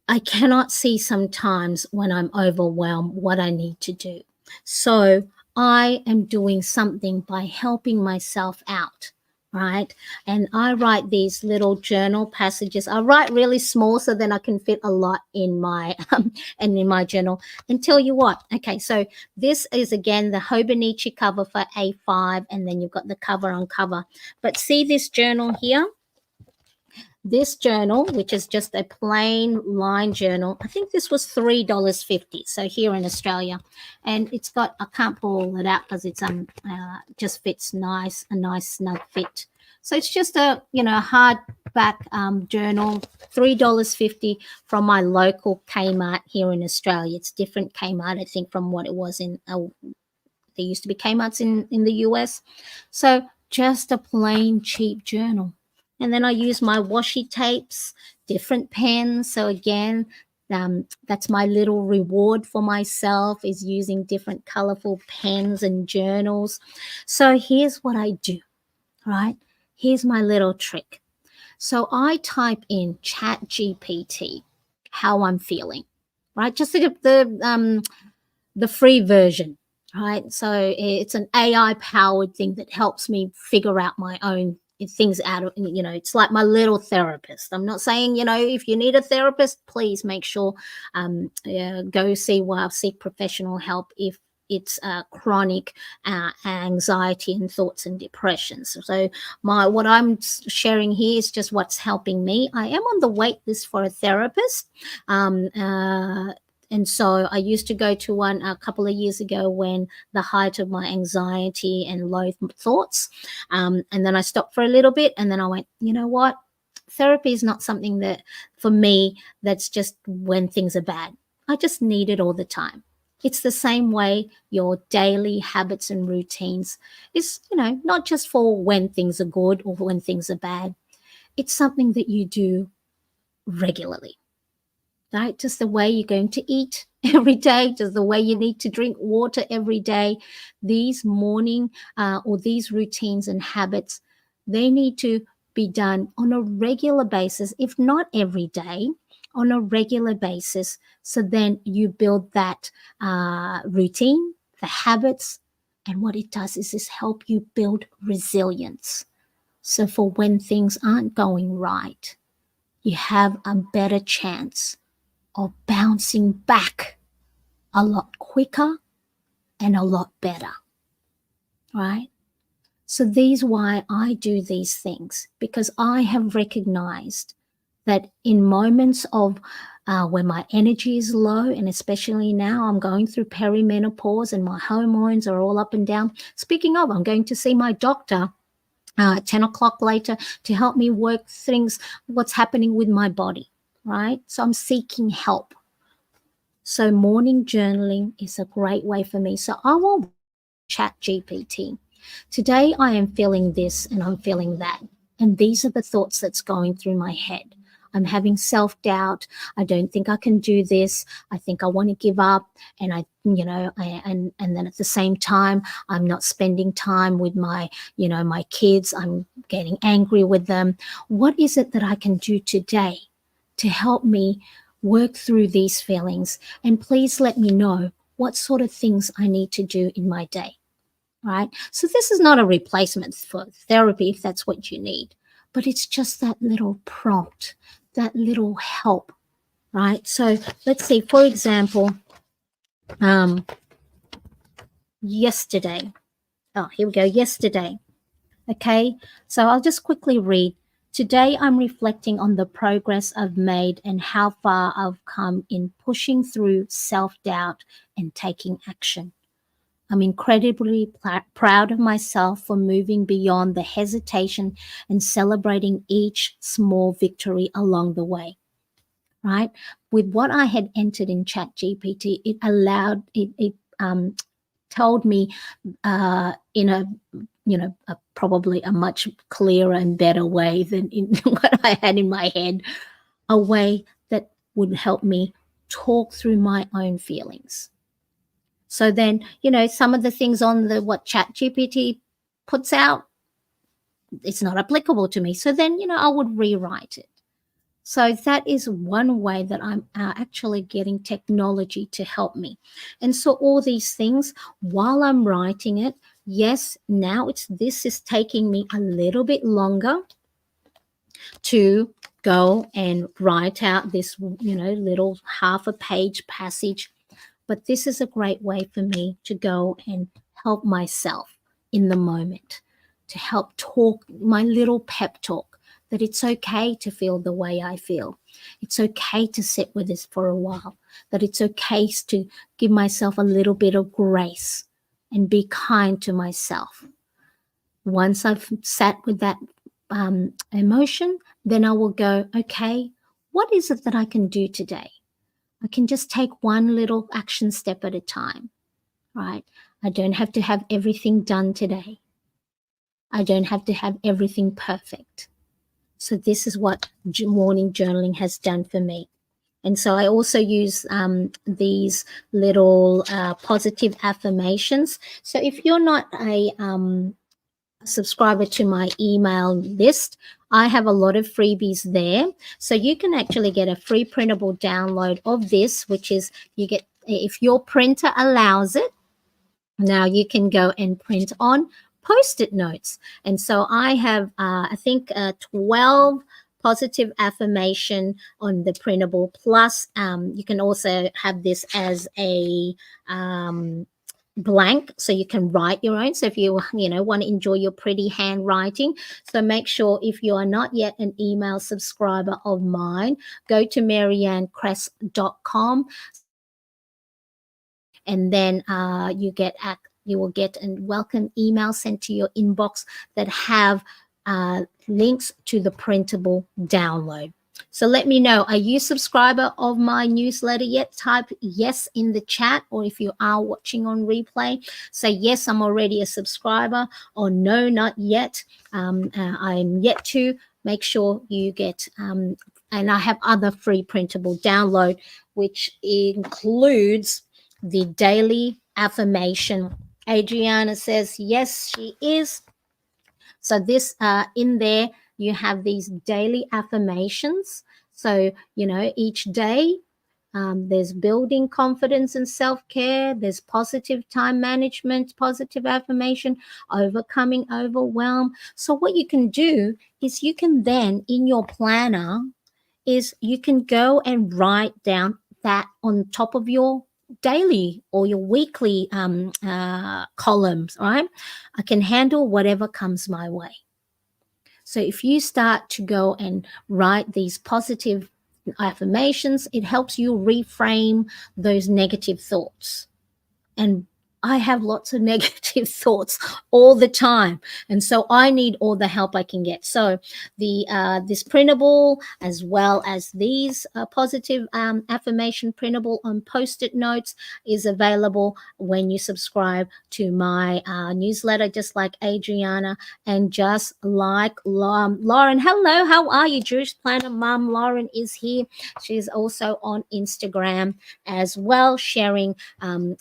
I cannot see sometimes when I'm overwhelmed what I need to do. So I am doing something by helping myself out, right? And I write these little journal passages. I write really small so then I can fit a lot in my and in my journal. And tell you what, okay, so this is again the Hobonichi cover for A5, and then you've got the cover on cover. But see this journal here? This journal, which is just a plain line journal, I think this was $3.50. So here in Australia, and it's got, I can't pull it out because it's just fits nice, a nice snug fit. So it's just a hardback journal, $3.50 from my local Kmart here in Australia. It's different Kmart, I think, from what it was in. There used to be Kmart's in the US. So just a plain cheap journal. And then I use my washi tapes, different pens. So again, that's my little reward for myself, is using different colorful pens and journals. So here's what I do, right? Here's my little trick. So I type in Chat GPT how I'm feeling, right? Just the free version, right? So it's an AI powered thing that helps me figure out my own things out of, it's like my little therapist. I'm not saying, if you need a therapist, please make sure go seek professional help if it's chronic anxiety and thoughts and depressions. So what I'm sharing here is just what's helping me. I am on the wait list for a therapist. um, uh, and so I used to go to one a couple of years ago when the height of my anxiety and low thoughts. And then I stopped for a little bit, and then I went, you know what? Therapy is not something that, for me, that's just when things are bad. I just need it all the time. It's the same way your daily habits and routines is, not just for when things are good or when things are bad. It's something that you do regularly, right? Just the way you're going to eat every day, just the way you need to drink water every day. These morning or these routines and habits, they need to be done on a regular basis, if not every day, on a regular basis. So then you build that routine, the habits, and what it does is this help you build resilience. So for when things aren't going right, you have a better chance of bouncing back a lot quicker and a lot better, right? So these why I do these things, because I have recognized that in moments of when my energy is low, and especially now I'm going through perimenopause and my hormones are all up and down. Speaking of, I'm going to see my doctor 10 o'clock later to help me work things, what's happening with my body, right? So I'm seeking help. So morning journaling is a great way for me. So I will chat GPT. Today I am feeling this and I'm feeling that. And these are the thoughts that's going through my head. I'm having self-doubt. I don't think I can do this. I think I want to give up. And and then at the same time, I'm not spending time with my kids. I'm getting angry with them. What is it that I can do today to help me work through these feelings? And please let me know what sort of things I need to do in my day, right? So this is not a replacement for therapy if that's what you need, but it's just that little prompt, that little help, right? So let's see, for example, um, yesterday. Oh, here we go. Yesterday. Okay, so I'll just quickly read. Today, I'm reflecting on the progress I've made and how far I've come in pushing through self doubt and taking action. I'm incredibly proud of myself for moving beyond the hesitation and celebrating each small victory along the way. Right? With what I had entered in Chat GPT, it allowed it told me in probably a much clearer and better way than in what I had in my head, a way that would help me talk through my own feelings. So then, some of the things on the what Chat GPT puts out, it's not applicable to me. So then, I would rewrite it. So that is one way that I'm actually getting technology to help me. And so all these things while I'm writing it, yes, now this is taking me a little bit longer to go and write out this, little half a page passage. But this is a great way for me to go and help myself in the moment, to help talk my little pep talk that it's okay to feel the way I feel. It's okay to sit with this for a while, that it's okay to give myself a little bit of grace and be kind to myself. Once I've sat with that emotion, then I will go, okay, what is it that I can do today? I can just take one little action step at a time, right? I don't have to have everything done today. I don't have to have everything perfect. So this is what morning journaling has done for me. And so I also use these little positive affirmations. So if you're not a subscriber to my email list, I have a lot of freebies there. So you can actually get a free printable download of this, which is you get, if your printer allows it, now you can go and print on post-it notes. And so I have I think 12 positive affirmation on the printable, plus you can also have this as a blank, so you can write your own. So if you want to enjoy your pretty handwriting, so make sure, if you are not yet an email subscriber of mine, go to mariannecress.com, and then you will get a welcome email sent to your inbox that have links to the printable download. So let me know, are you a subscriber of my newsletter yet? Type yes in the chat, or if you are watching on replay, say yes, I'm already a subscriber, or no, not yet. I'm yet to. Make sure you get, and I have other free printable download, which includes the daily affirmation. Adriana says yes, she is. So this in there you have these daily affirmations. So each day there's building confidence and self-care, there's positive time management, positive affirmation, overcoming overwhelm. So what you can do is you can then, in your planner, is you can go and write down that on top of your daily or your weekly columns, right? I can handle whatever comes my way. So if you start to go and write these positive affirmations, it helps you reframe those negative thoughts. And I have lots of negative thoughts all the time, and so I need all the help I can get. So the this printable, as well as these positive affirmation printable on post-it notes, is available when you subscribe to my newsletter, just like Adriana, and just like Lauren. Hello, how are you? Jewish Planner Mom Lauren is here. She's also on Instagram as well, sharing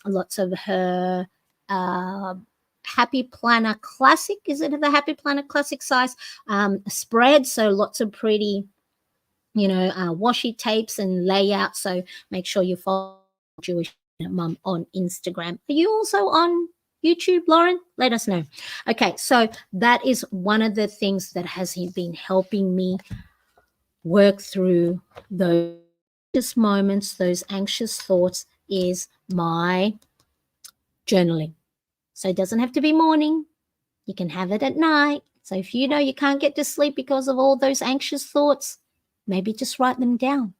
lots of her uh, Happy Planner Classic. Is it the Happy Planner Classic size spread? So lots of pretty, washi tapes and layouts. So make sure you follow Jewish Mum on Instagram. Are you also on YouTube, Lauren? Let us know. Okay, so that is one of the things that has been helping me work through those anxious moments, those anxious thoughts, is my journaling. So it doesn't have to be morning. You can have it at night. So if you know you can't get to sleep because of all those anxious thoughts, maybe just write them down.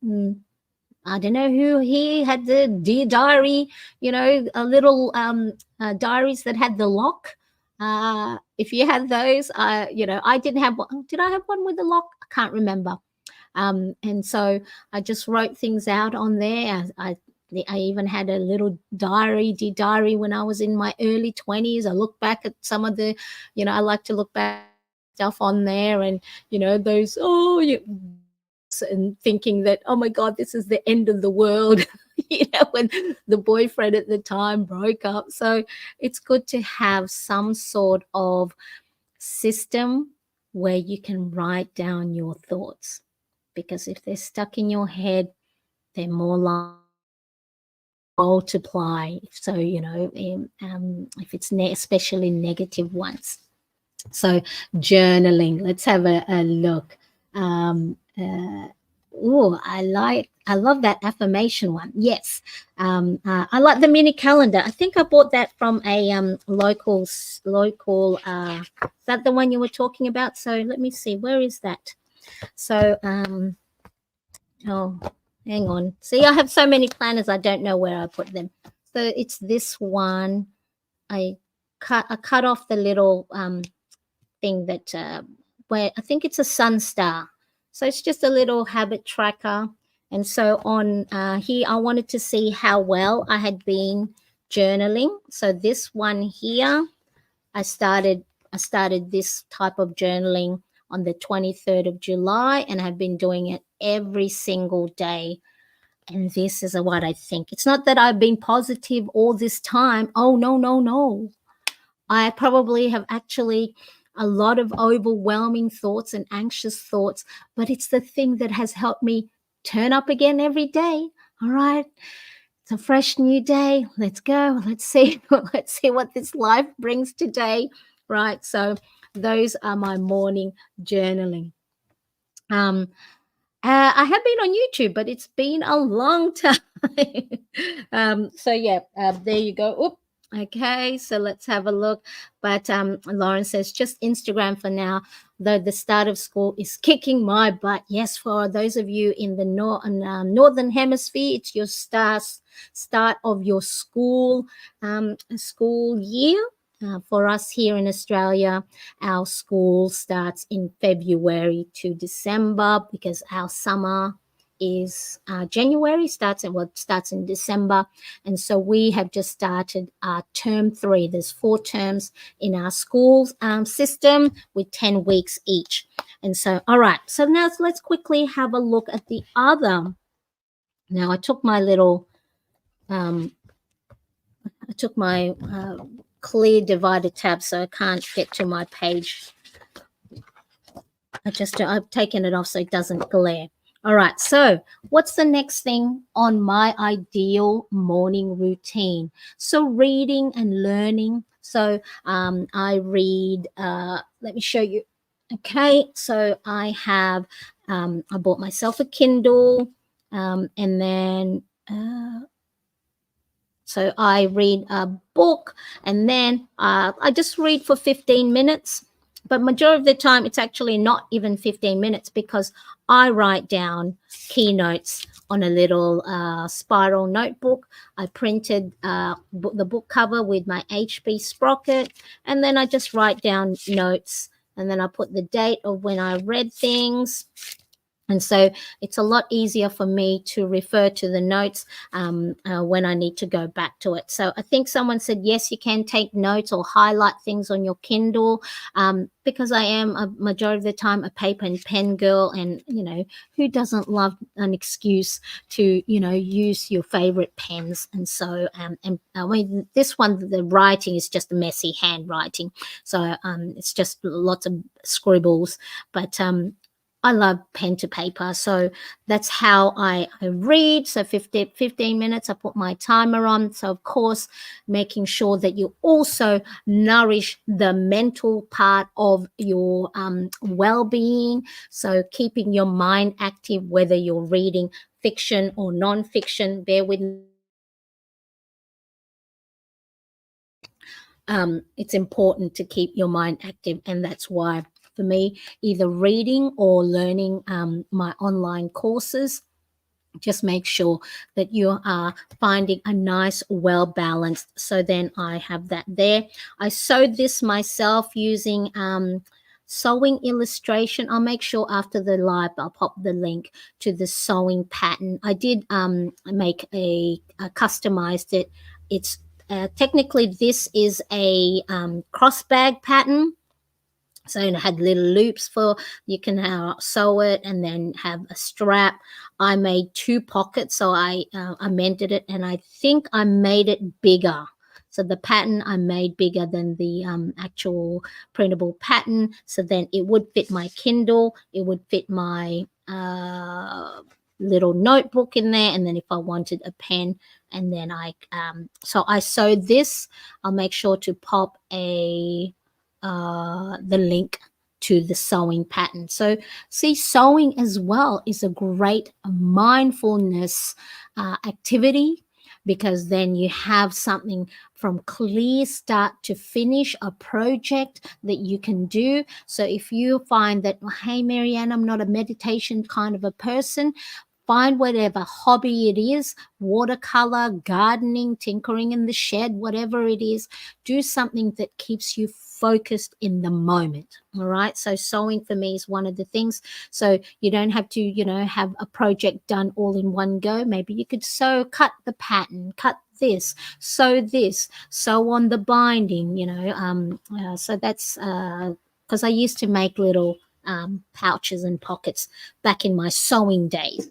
I don't know who here had the Dear Diary, a little diaries that had the lock. If you had those, I didn't have one. Did I have one with the lock? I can't remember. And so I just wrote things out on there. I even had a little diary when I was in my early 20s. I look back at some of the, I like to look back at stuff on there, and those and thinking that, oh my God, this is the end of the world. When the boyfriend at the time broke up. So it's good to have some sort of system where you can write down your thoughts, because if they're stuck in your head, they're more likely multiply. So if it's especially negative ones. So journaling, let's have a look. I love that affirmation one. Yes. I like the mini calendar. I think I bought that from a local is that the one you were talking about? So let me see, where is that? So oh, hang on. See, I have so many planners, I don't know where I put them. So it's this one. I cut off the little thing that where I think it's a sun star. So it's just a little habit tracker. And so on here, I wanted to see how well I had been journaling. So this one here, I started I started this type of journaling on the 23rd of July and have been doing it every single day. And this is what I think. It's not that I've been positive all this time. Oh, no, no, no. I probably have actually a lot of overwhelming thoughts and anxious thoughts, but it's the thing that has helped me turn up again every day. All right. It's a fresh new day. Let's go. Let's see. Let's see what this life brings today. Right. So those are my morning journaling. Um, I have been on YouTube, but it's been a long time. So yeah, there you go. Oop. Okay, so let's have a look. But Lauren says just Instagram for now, though the start of school is kicking my butt. Yes, for those of you in the northern hemisphere, it's your start of your school year. For us here in Australia, our school starts in February to December because our summer is January, starts in December. And so we have just started term 3. There's 4 terms in our school system with 10 weeks each. And so, all right, so now let's quickly have a look at the other. Now I took my little clear divider tab, so I can't get to my page. I've taken it off so it doesn't glare. All right, so what's the next thing on my ideal morning routine? So reading and learning. So I read, let me show you. Okay, so I bought myself a Kindle, and then so I read a book, and then I just read for 15 minutes. But majority of the time, it's actually not even 15 minutes because I write down keynotes on a little spiral notebook. I printed the book cover with my HB sprocket, and then I just write down notes, and then I put the date of when I read things. And so it's a lot easier for me to refer to the notes when I need to go back to it. So I think someone said, yes, you can take notes or highlight things on your Kindle, because I am a majority of the time a paper and pen girl. And, who doesn't love an excuse to, use your favorite pens? And so, this one, the writing is just messy handwriting. So it's just lots of scribbles. But I love pen to paper. So that's how I read. So 15 minutes, I put my timer on. So, of course, making sure that you also nourish the mental part of your well-being. So keeping your mind active, whether you're reading fiction or non-fiction. Bear with me. It's important to keep your mind active, and that's why for me, either reading or learning my online courses, just make sure that you are finding a nice, well balanced. So then I have that there. I sewed this myself using sewing illustration. I'll make sure after the live I'll pop the link to the sewing pattern. I did make I customized it. It's technically this is a cross bag pattern. So it had little loops for you can sew it and then have a strap. I made 2 pockets, so I amended it, and I think I made it bigger. So the pattern I made bigger than the actual printable pattern. So then it would fit my Kindle. It would fit my little notebook in there, and then if I wanted a pen, and then so I sewed this. I'll make sure to pop the link to the sewing pattern. So see, sewing as well is a great mindfulness activity, because then you have something from clear start to finish, a project that you can do. So if you find that, hey, Marianne, I'm not a meditation kind of a person, find whatever hobby it is, watercolor, gardening, tinkering in the shed, whatever it is. Do something that keeps you focused in the moment. All right. So sewing for me is one of the things. So you don't have to, have a project done all in one go. Maybe you could cut the pattern, cut this, sew on the binding, so that's because I used to make little pouches and pockets back in my sewing days.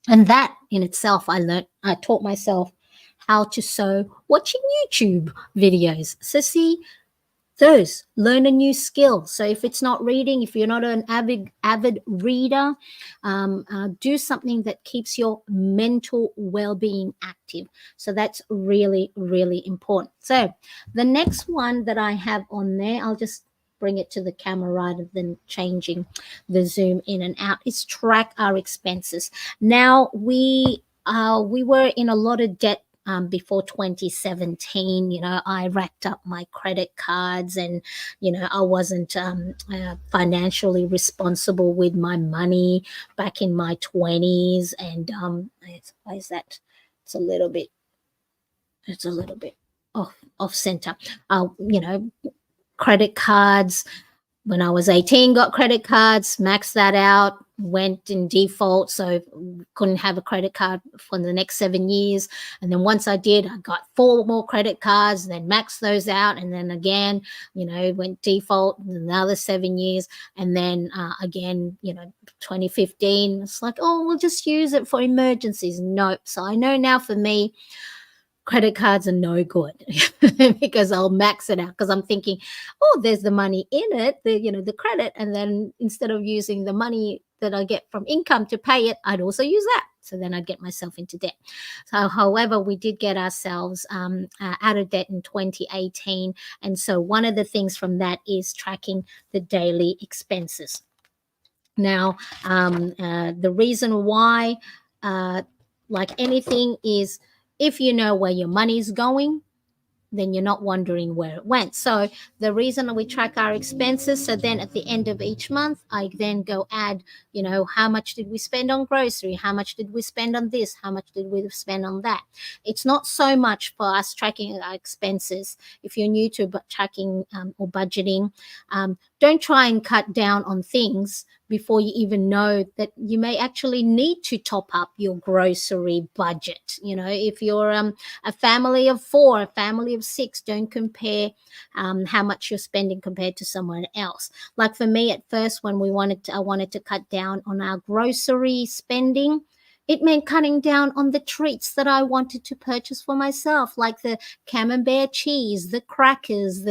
And that in itself, I taught myself how to sew watching YouTube videos. So see, those learn a new skill. So if it's not reading, if you're not an avid reader, do something that keeps your mental well-being active. So that's really, really important. So the next one that I have on there, I'll just bring it to the camera rather than changing the zoom in and out, is track our expenses. Now we were in a lot of debt before 2017. I racked up my credit cards, and I wasn't financially responsible with my money back in my 20s. And why is that? It's a little bit. It's a little bit off center. Credit cards. When I was 18, got credit cards, maxed that out, went in default, so couldn't have a credit card for the next 7 years. And then once I did, I got 4 more credit cards, then maxed those out, and then again, went default another 7 years. And then again, 2015, it's like, oh, we'll just use it for emergencies. Nope. So I know now for me, credit cards are no good because I'll max it out because I'm thinking, oh, there's the money in it, the credit, and then instead of using the money that I get from income to pay it, I'd also use that. So then I'd get myself into debt. So, however, we did get ourselves out of debt in 2018, and so one of the things from that is tracking the daily expenses. Now, the reason why, like anything, is if you know where your money's going, then you're not wondering where it went. So the reason we track our expenses, so then at the end of each month, I then go add, how much did we spend on grocery? How much did we spend on this? How much did we spend on that? It's not so much for us tracking our expenses. If you're new to tracking or budgeting, don't try and cut down on things before you even know that you may actually need to top up your grocery budget. If you're a family of 4, a family of 6, don't compare how much you're spending compared to someone else. Like for me at first, when I wanted to cut down on our grocery spending, it meant cutting down on the treats that I wanted to purchase for myself, like the camembert cheese, the crackers,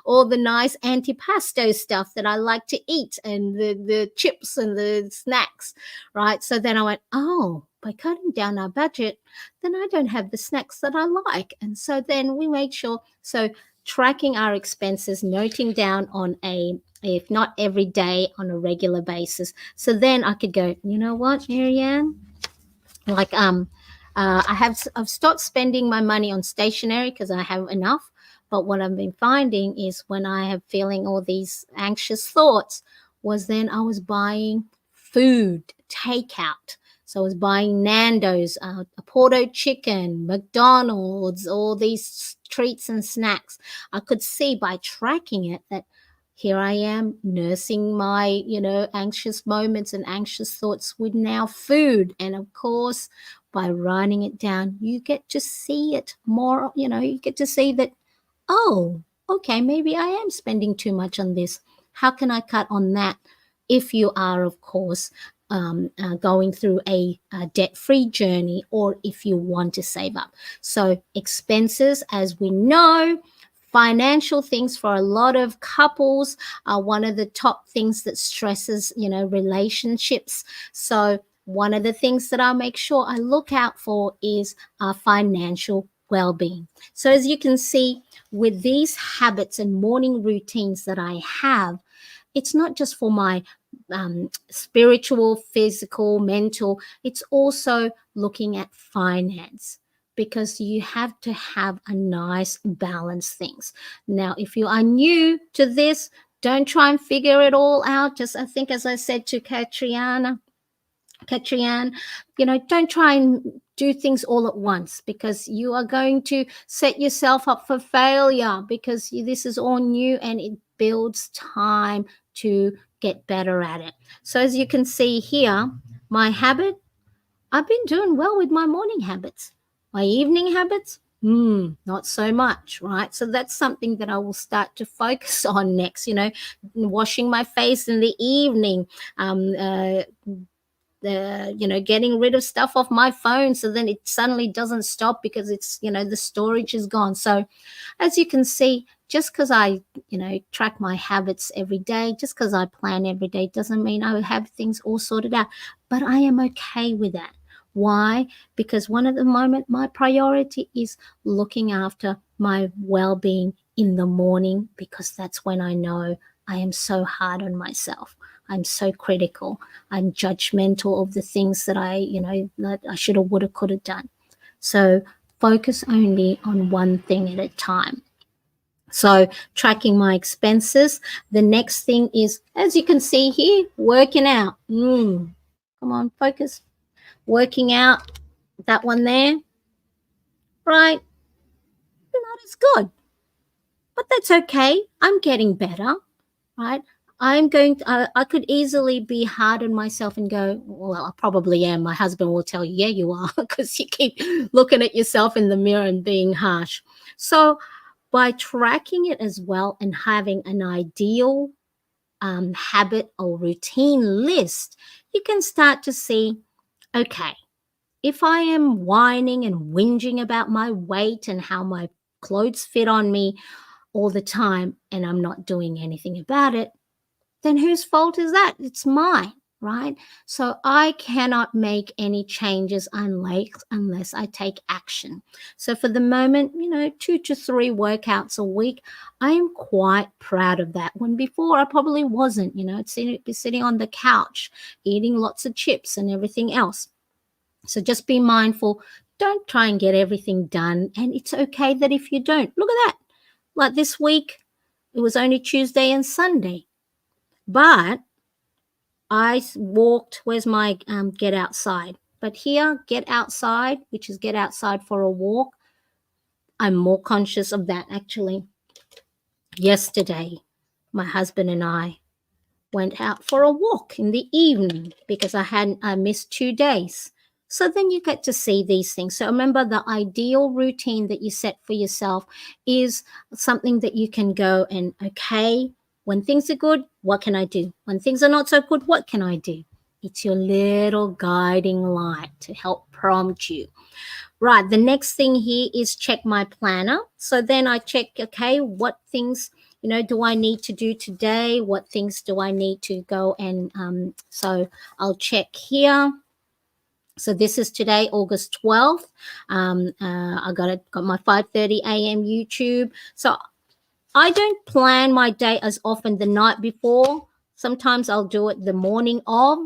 all the nice antipasto stuff that I like to eat, and the chips and the snacks, right? So then I went, oh, by cutting down our budget, then I don't have the snacks that I like. And so then we made sure, so tracking our expenses, noting down on if not every day, on a regular basis. So then I could go, you know what, Marianne? Like I've stopped spending my money on stationery because I have enough. But what I've been finding is when I have feeling all these anxious thoughts, was then I was buying food, takeout. So I was buying Nando's, a Porto chicken, McDonald's, all these treats and snacks. I could see by tracking it that here I am nursing my, anxious moments and anxious thoughts with now food. And of course, by writing it down, you get to see it more, you get to see that, oh, okay, maybe I am spending too much on this. How can I cut on that? If you are, of course, going through a debt-free journey, or if you want to save up. So expenses, as we know, financial things for a lot of couples are one of the top things that stresses, relationships. So one of the things that I'll make sure I look out for is our financial well-being. So as you can see, with these habits and morning routines that I have, it's not just for my spiritual, physical, mental, it's also looking at finance, because you have to have a nice balanced things. Now, if you are new to this, don't try and figure it all out. Just, I think, as I said to Katriana, Katriane, don't try and do things all at once, because you are going to set yourself up for failure, because this is all new and it builds time to get better at it. So, as you can see here, my habit, I've been doing well with my morning habits. My evening habits, not so much, right? So that's something that I will start to focus on next. Washing my face in the evening, um, uh, getting rid of stuff off my phone, so then it suddenly doesn't stop because it's the storage is gone. So as you can see, just because I track my habits every day, just because I plan every day, doesn't mean I have things all sorted out, but I am okay with that. Why? Because one at the moment, my priority is looking after my well-being in the morning, because that's when I know I am so hard on myself. I'm so critical. I'm judgmental of the things that that I should have, would have, could have done. So focus only on one thing at a time. So tracking my expenses. The next thing is, as you can see here, working out. Come on, focus. Working out, that one there, right? Not as good, but that's okay. I'm getting better, right? I could easily be hard on myself and go, well, I probably am. My husband will tell you, yeah, you are, because you keep looking at yourself in the mirror and being harsh. So by tracking it as well and having an ideal habit or routine list, you can start to see, okay, if I am whining and whinging about my weight and how my clothes fit on me all the time and I'm not doing anything about it, then whose fault is that? It's mine, right? So I cannot make any changes unless I take action. So for the moment, 2 to 3 workouts a week, I am quite proud of that. When before I probably wasn't, be sitting on the couch, eating lots of chips and everything else. So just be mindful. Don't try and get everything done. And it's okay that if you don't. Look at that. Like this week, it was only Tuesday and Sunday. But I walked, where's my get outside? But here, get outside, which is get outside for a walk, I'm more conscious of that actually. Yesterday, my husband and I went out for a walk in the evening because I missed 2 days. So then you get to see these things. So remember, the ideal routine that you set for yourself is something that you can go and, okay, when things are good, what can I do? When things are not so good, what can I do? It's your little guiding light to help prompt you. Right, the next thing here is check my planner. So then I check, okay, what things do I need to do today? What things do I need to go and so I'll check here. So this is today, August 12th. I got my 5:30 a.m. YouTube. So I don't plan my day as often the night before. Sometimes I'll do it the morning of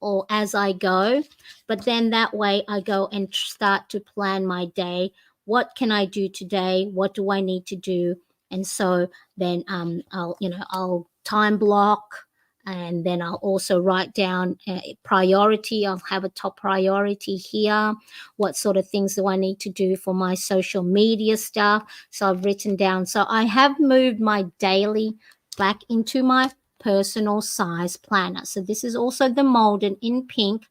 or as I go, but then that way I go and start to plan my day. What can I do today? What do I need to do? And so then I'll time block, and then I'll also write down a priority. I'll have a top priority here. What sort of things do I need to do for my social media stuff? So I've written down. So I have moved my daily back into my personal size planner. So this is also the Molden in pink.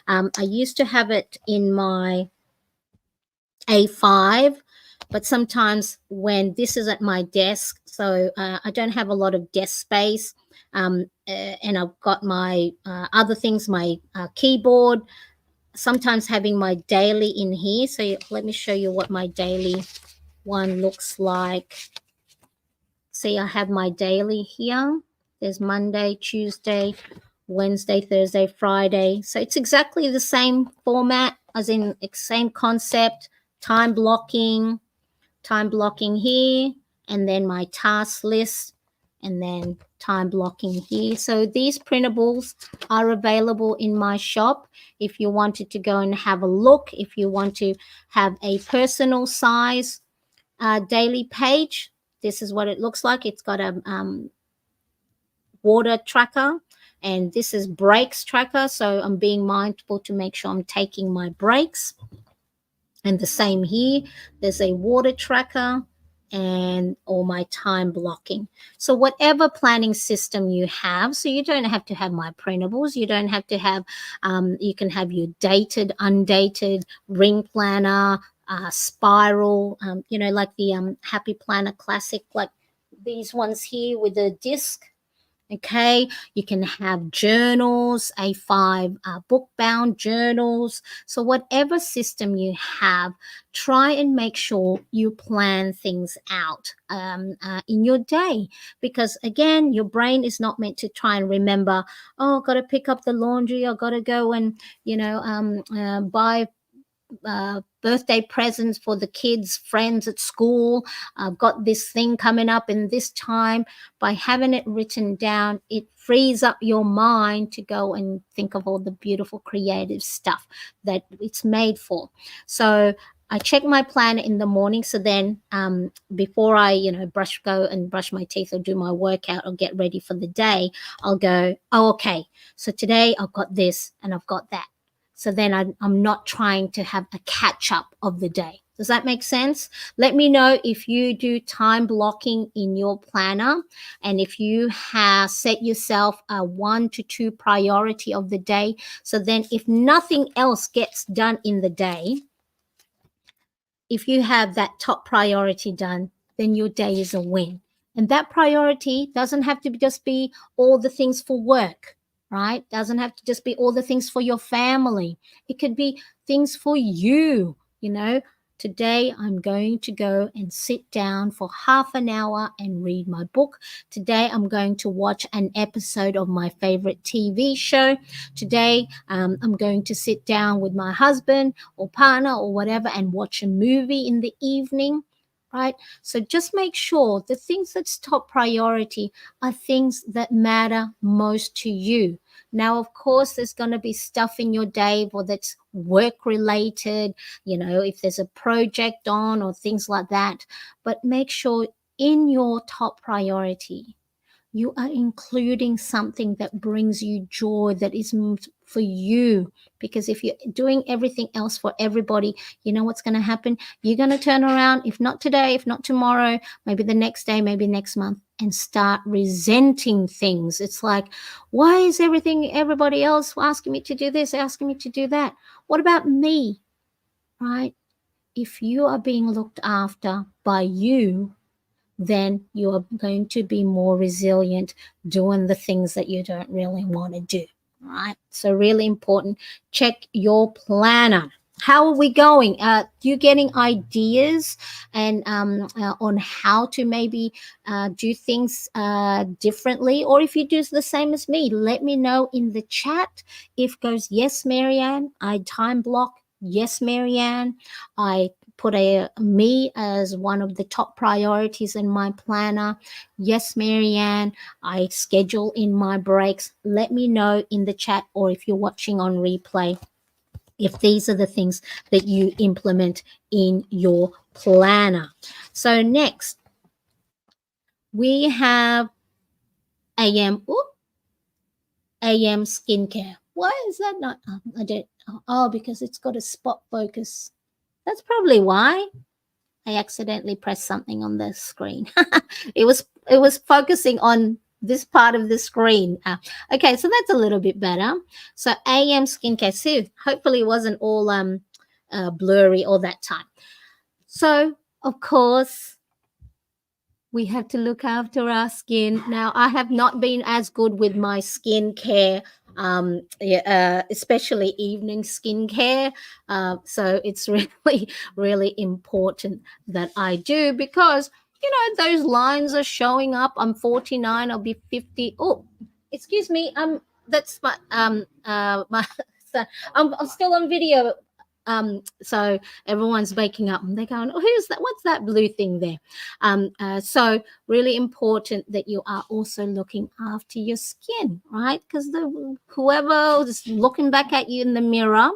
I used to have it in my A5, but sometimes when this is at my desk, so I don't have a lot of desk space, and I've got my other things, my keyboard, sometimes having my daily in here. So let me show you what my daily one looks like. See, I have my daily here. There's Monday, Tuesday, Wednesday, Thursday, Friday. So it's exactly the same format, as in same concept, time blocking here, and then my task list, and then time blocking here. So these printables are available in my shop if you wanted to go and have a look, if you want to have a personal size daily page. This is what it looks like. It's got a water tracker, And this is breaks tracker, so I'm being mindful to make sure I'm taking my breaks. And the same here, there's a water tracker and all my time blocking. So whatever planning system you have, so you don't have to have my printables, you don't have to have, you can have your dated, undated, ring planner, spiral, like the Happy Planner Classic, like these ones here with the disc. Okay, you can have journals, A5 book bound journals. So, whatever system you have, try and make sure you plan things out in your day. Because, again, your brain is not meant to try and remember, oh, I've got to pick up the laundry, I've got to go and, buy birthday presents for the kids, friends at school. I've got this thing coming up in this time. By having it written down, it frees up your mind to go and think of all the beautiful creative stuff that it's made for. So I check my planner in the morning. So then before I, go and brush my teeth or do my workout or get ready for the day, I'll go, oh, okay. So today I've got this and I've got that. So then I'm not trying to have a catch up of the day. Does that make sense? Let me know if you do time blocking in your planner and if you have set yourself a 1 to 2 priority of the day. So then if nothing else gets done in the day, if you have that top priority done, then your day is a win. And that priority doesn't have to just be all the things for work, right? Doesn't have to just be all the things for your family. It could be things for you, Today, I'm going to go and sit down for half an hour and read my book. Today, I'm going to watch an episode of my favorite TV show. Today, I'm going to sit down with my husband or partner or whatever and watch a movie in the evening, right? So just make sure the things that's top priority are things that matter most to you. Now, of course, there's going to be stuff in your day that's work related, if there's a project on or things like that. But make sure in your top priority, you are including something that brings you joy, that is for you. Because if you're doing everything else for everybody, you know what's going to happen? You're going to turn around, if not today, if not tomorrow, maybe the next day, maybe next month, and start resenting things. It's like, why is everybody else asking me to do this, asking me to do that? What about me, right? If you are being looked after by you, then you are going to be more resilient doing the things that you don't really want to do. Right? So really important. Check your planner. How are we going? You getting ideas and on how to maybe do things differently, or if you do the same as me, let me know in the chat. If goes yes, Marianne, I time block. Yes, Marianne, I put me as one of the top priorities in my planner. Yes, Marianne, I schedule in my breaks. Let me know in the chat, or if you're watching on replay, if these are the things that you implement in your planner. So next, we have AM skincare. Why is that not? I don't. Oh, because it's got a spot focus. That's probably why. I accidentally pressed something on the screen. it was focusing on this part of the screen. Okay, so that's a little bit better. So AM skincare. See, hopefully it wasn't all blurry all that time. So of course we have to look after our skin. Now, I have not been as good with my skincare, especially evening skincare. So it's really, really important that I do, because, those lines are showing up. I'm 49, I'll be 50. Oh, excuse me. That's my so I'm still on video. So everyone's waking up and they're going, oh, who's that? What's that blue thing there? So really important that you are also looking after your skin, right? Because whoever is looking back at you in the mirror,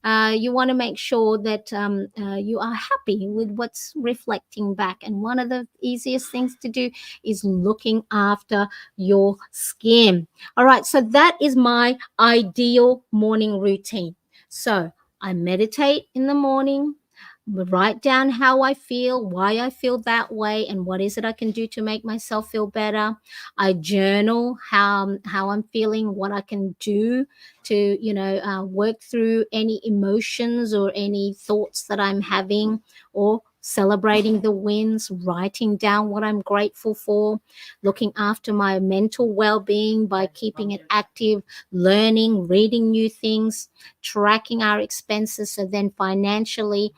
You want to make sure that you are happy with what's reflecting back. And one of the easiest things to do is looking after your skin. All right, so that is my ideal morning routine. So I meditate in the morning, write down how I feel, why I feel that way, and what is it I can do to make myself feel better. I journal how I'm feeling, what I can do to work through any emotions or any thoughts that I'm having, or celebrating the wins, writing down what I'm grateful for, looking after my mental well-being by keeping it active, learning, reading new things, tracking our expenses, so then financially,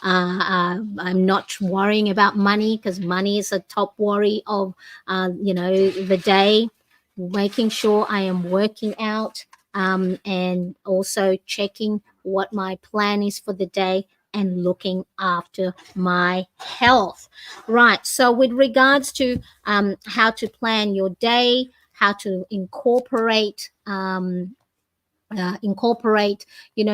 I'm not worrying about money, because money is a top worry of the day. Making sure I am working out, and also checking what my plan is for the day, and looking after my health. Right, so with regards to how to plan your day, how to incorporate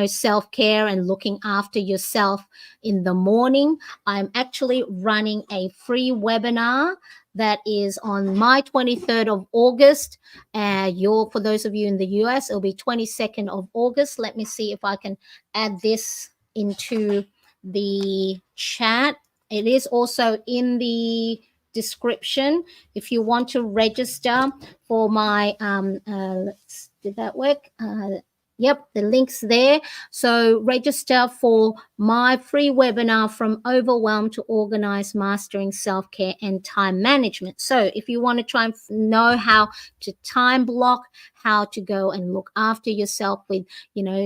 self-care and looking after yourself in the morning, I'm actually running a free webinar that is on my 23rd of August. For those of you in the US, it'll be 22nd of August. Let me see if I can add this into the chat. It is also in the description if you want to register for my did that work? Yep, the link's there. So register for my free webinar, From Overwhelmed to Organized, Mastering Self-Care and Time Management. So if you want to try and know how to time block, how to go and look after yourself with,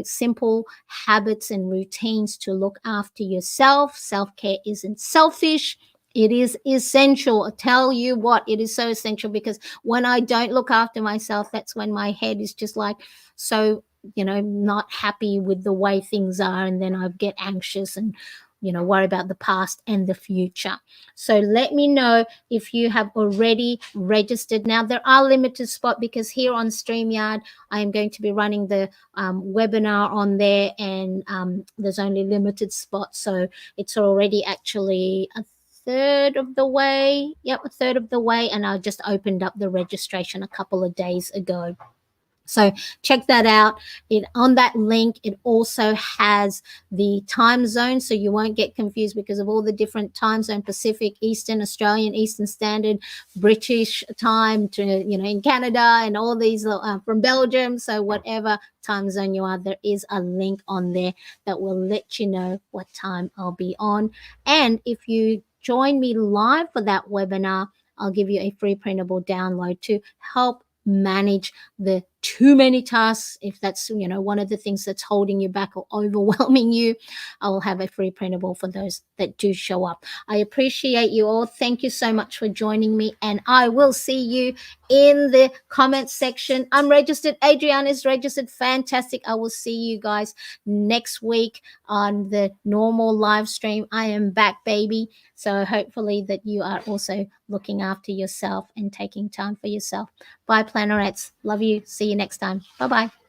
simple habits and routines to look after yourself. Self-care isn't selfish. It is essential. I tell you what, it is so essential, because when I don't look after myself, that's when my head is just like so not happy with the way things are, and then I get anxious and worry about the past and the future. So let me know if you have already registered. Now there are limited spots, because here on StreamYard I am going to be running the webinar on there, and there's only limited spots, so it's already actually a third of the way. Yep, a third of the way, and I just opened up the registration a couple of days ago. So check that out. On that link, it also has the time zone, so you won't get confused because of all the different time zone: Pacific, Eastern, Australian, Eastern Standard, British time, to in Canada, and all these from Belgium. So whatever time zone you are, there is a link on there that will let you know what time I'll be on. And if you join me live for that webinar, I'll give you a free printable download to help manage the too many tasks. If that's one of the things that's holding you back or overwhelming you, I will have a free printable for those that do show up. I appreciate you all. Thank you so much for joining me, and I will see you in the comments section. I'm registered. Adriana is registered. Fantastic. I will see you guys next week on the normal live stream. I am back, baby. So hopefully that you are also looking after yourself and taking time for yourself. Bye, Planerettes. Love you. See you next time. Bye-bye.